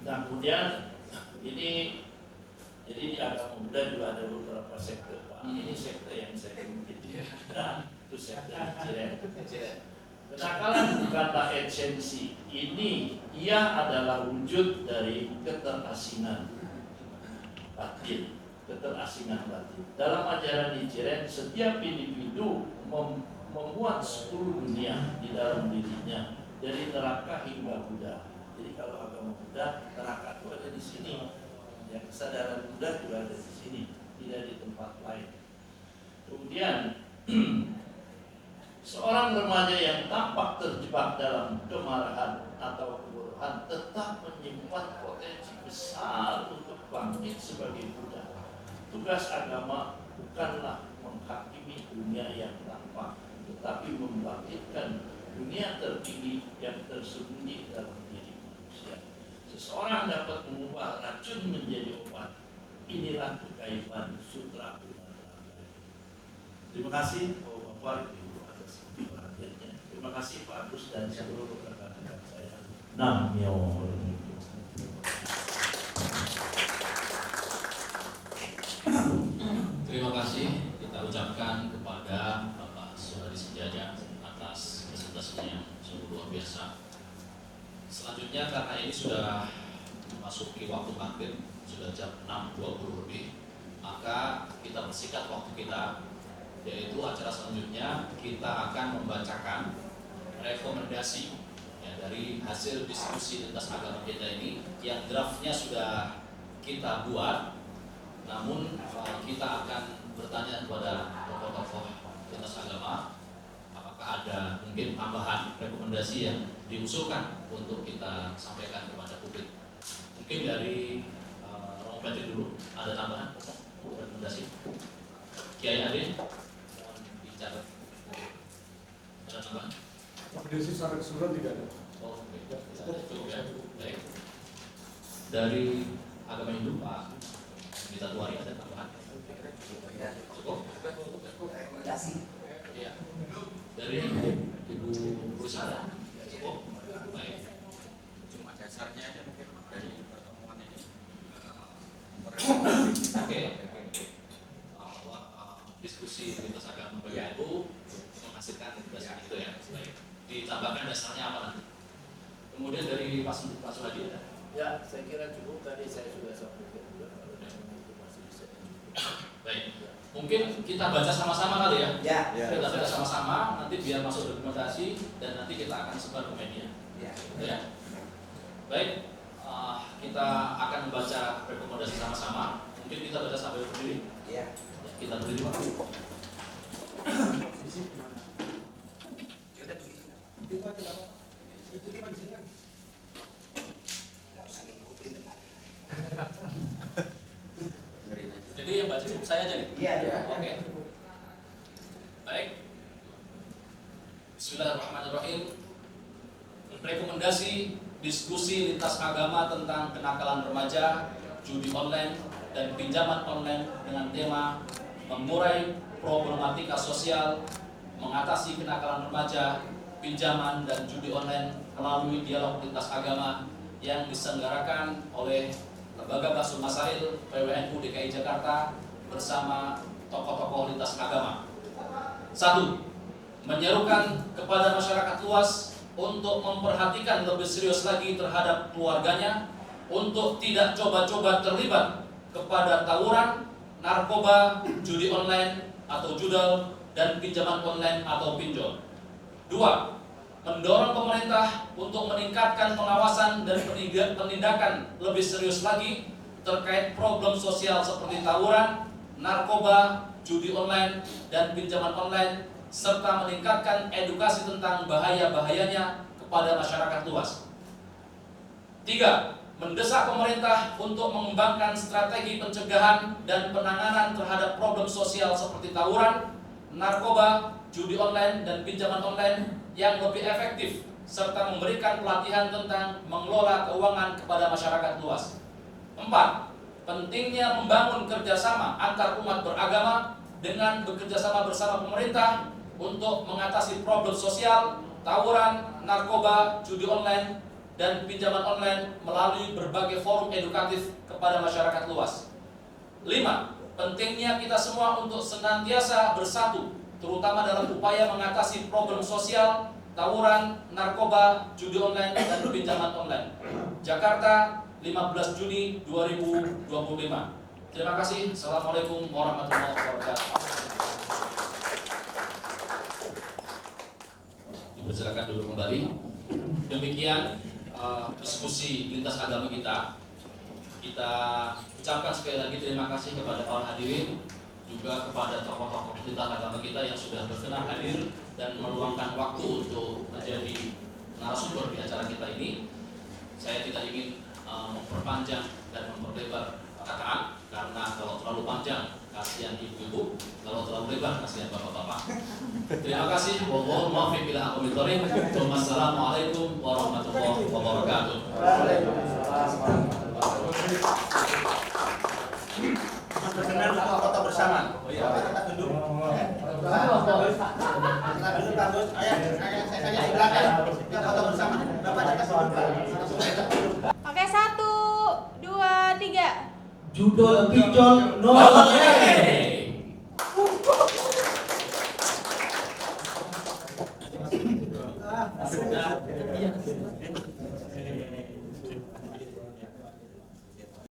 Nah, kemudian ini, jadi di agama Buddha juga ada beberapa sekte, Pak. Ini sekte yang saya ikuti. Nah, itu sekte Nichiren. Kenakalan bukanlah esensi. Ini ia adalah wujud dari keterasingan batin. Keterasingan batin. Dalam ajaran Nichiren, setiap individu memuat 10 dunia di dalam dirinya, dari neraka hingga Buddha. Jadi kalau agama Buddha, neraka itu ada di sini. Ya, kesadaran Buddha juga ada di sini, tidak di tempat lain. Kemudian seorang remaja yang tampak terjebak dalam kemarahan atau kebodohan tetap menyimpan potensi besar untuk bangkit sebagai Buddha. Tugas agama bukanlah menghakimi dunia yang tampak, tetapi membangkitkan dunia tertinggi yang tersembunyi dalam diri manusia. Seseorang dapat mengubah racun menjadi obat. Inilah kekaitan Sutra Buddha. Terima kasih Bapak Ibu atas perhatiannya. Terima kasih Pak Agus dan seluruh rekan-rekan saya. Nam-myoho. Terima kasih kita ucapkan kepada Bapak Suradi Sendjaja atas presentasinya yang sungguh luar biasa. Selanjutnya karena ini sudah memasuki waktu maghrib, sudah jam 6.20 lebih, maka kita bersingkat waktu kita, yaitu acara selanjutnya kita akan membacakan rekomendasi dari hasil diskusi lintas agama kita ini yang draftnya sudah kita buat, namun kita akan bertanya kepada tokoh-tokoh lintas agama apakah ada mungkin tambahan rekomendasi yang diusulkan untuk kita sampaikan kepada publik. Mungkin dari Romo Petri dulu ada tambahan rekomendasi. Kiai Ade mohon dicatat. Ada tambahan? Rekomendasi secara keseluruhan tidak ada. Oh, cukup ya. Baik. Dari agama Hindu Pak Gita Tuari ada tambahan? Cukup. Rekomendasi. Iya. Dari Ibu Rusada cukup. Baik. Cuma dasarnya aja mungkin dari pertemuan ini. Oke. Diskusi lintas agama itu menghasilkan dasar itu ya. Baik. Ditambahkan dasarnya apa nanti? Kemudian dari Pak Suhadi ada? Ya, saya kira cukup. Tadi saya sudah sampaikan juga kalau itu masih bisa. Baik. Mungkin kita baca sama-sama kali ya? Ya. Kita baca sama-sama, nanti biar masuk dokumentasi dan nanti kita akan sebar ke media. Ya. Ya. Baik, kita akan membaca rekomendasi sama-sama. Mungkin kita baca sambil berdiri. Ya. Kita berdiri Pak. Jadi yang baca cukup saya aja nih? Iya. Oke. Baik. Bismillahirrahmanirrahim. Rekomendasi diskusi lintas agama tentang kenakalan remaja, judi online, dan pinjaman online dengan tema mengurai problematika sosial, mengatasi kenakalan remaja, pinjaman dan judi online melalui dialog lintas agama yang diselenggarakan oleh Lembaga Basul Masail PWNU DKI Jakarta bersama tokoh-tokoh lintas agama. 1. Menyerukan kepada masyarakat luas untuk memperhatikan lebih serius lagi terhadap keluarganya, untuk tidak coba-coba terlibat kepada tawuran, narkoba, judi online atau judal, dan pinjaman online atau pinjol. 2. Mendorong pemerintah untuk meningkatkan pengawasan dan penindakan lebih serius lagi terkait problem sosial seperti tawuran, narkoba, judi online, dan pinjaman online, serta meningkatkan edukasi tentang bahaya-bahayanya kepada masyarakat luas. 3. Mendesak pemerintah untuk mengembangkan strategi pencegahan dan penanganan terhadap problem sosial seperti tawuran, narkoba, judi online, dan pinjaman online yang lebih efektif, serta memberikan pelatihan tentang mengelola keuangan kepada masyarakat luas. 4. Pentingnya membangun kerjasama antar umat beragama dengan bekerjasama bersama pemerintah untuk mengatasi problem sosial, tawuran, narkoba, judi online, dan pinjaman online melalui berbagai forum edukatif kepada masyarakat luas. 5. Pentingnya kita semua untuk senantiasa bersatu, terutama dalam upaya mengatasi problem sosial, tawuran, narkoba, judi online, dan pinjaman online. Jakarta, 15 Juni 2025. Terima kasih. Assalamualaikum warahmatullahi wabarakatuh. Dipersilakan dulu kembali. Demikian diskusi lintas agama kita. Kita ucapkan sekali lagi terima kasih kepada para hadirin, juga kepada tokoh-tokoh lintas agama kita yang sudah berkenan hadir dan meluangkan waktu untuk menjadi narasumber di acara kita ini. Saya tidak ingin memperpanjang dan memperlebar perkataan, karena kalau terlalu panjang kasihan ibu-ibu, kalau terlalu lebar kasihan bapak-bapak. Terima kasih. Wallahu muwaffiq ila aqwamit thoriq. Wassalamualaikum warahmatullahi wabarakatuh. Berkenan foto bersama. Oh iya, kita duduk. Kita duduk bagus. Ayo, saya di belakang. Kita foto bersama. Bapak di atas duduk. Oke, 1, 2, 3. Judul pinjol no. Sudah.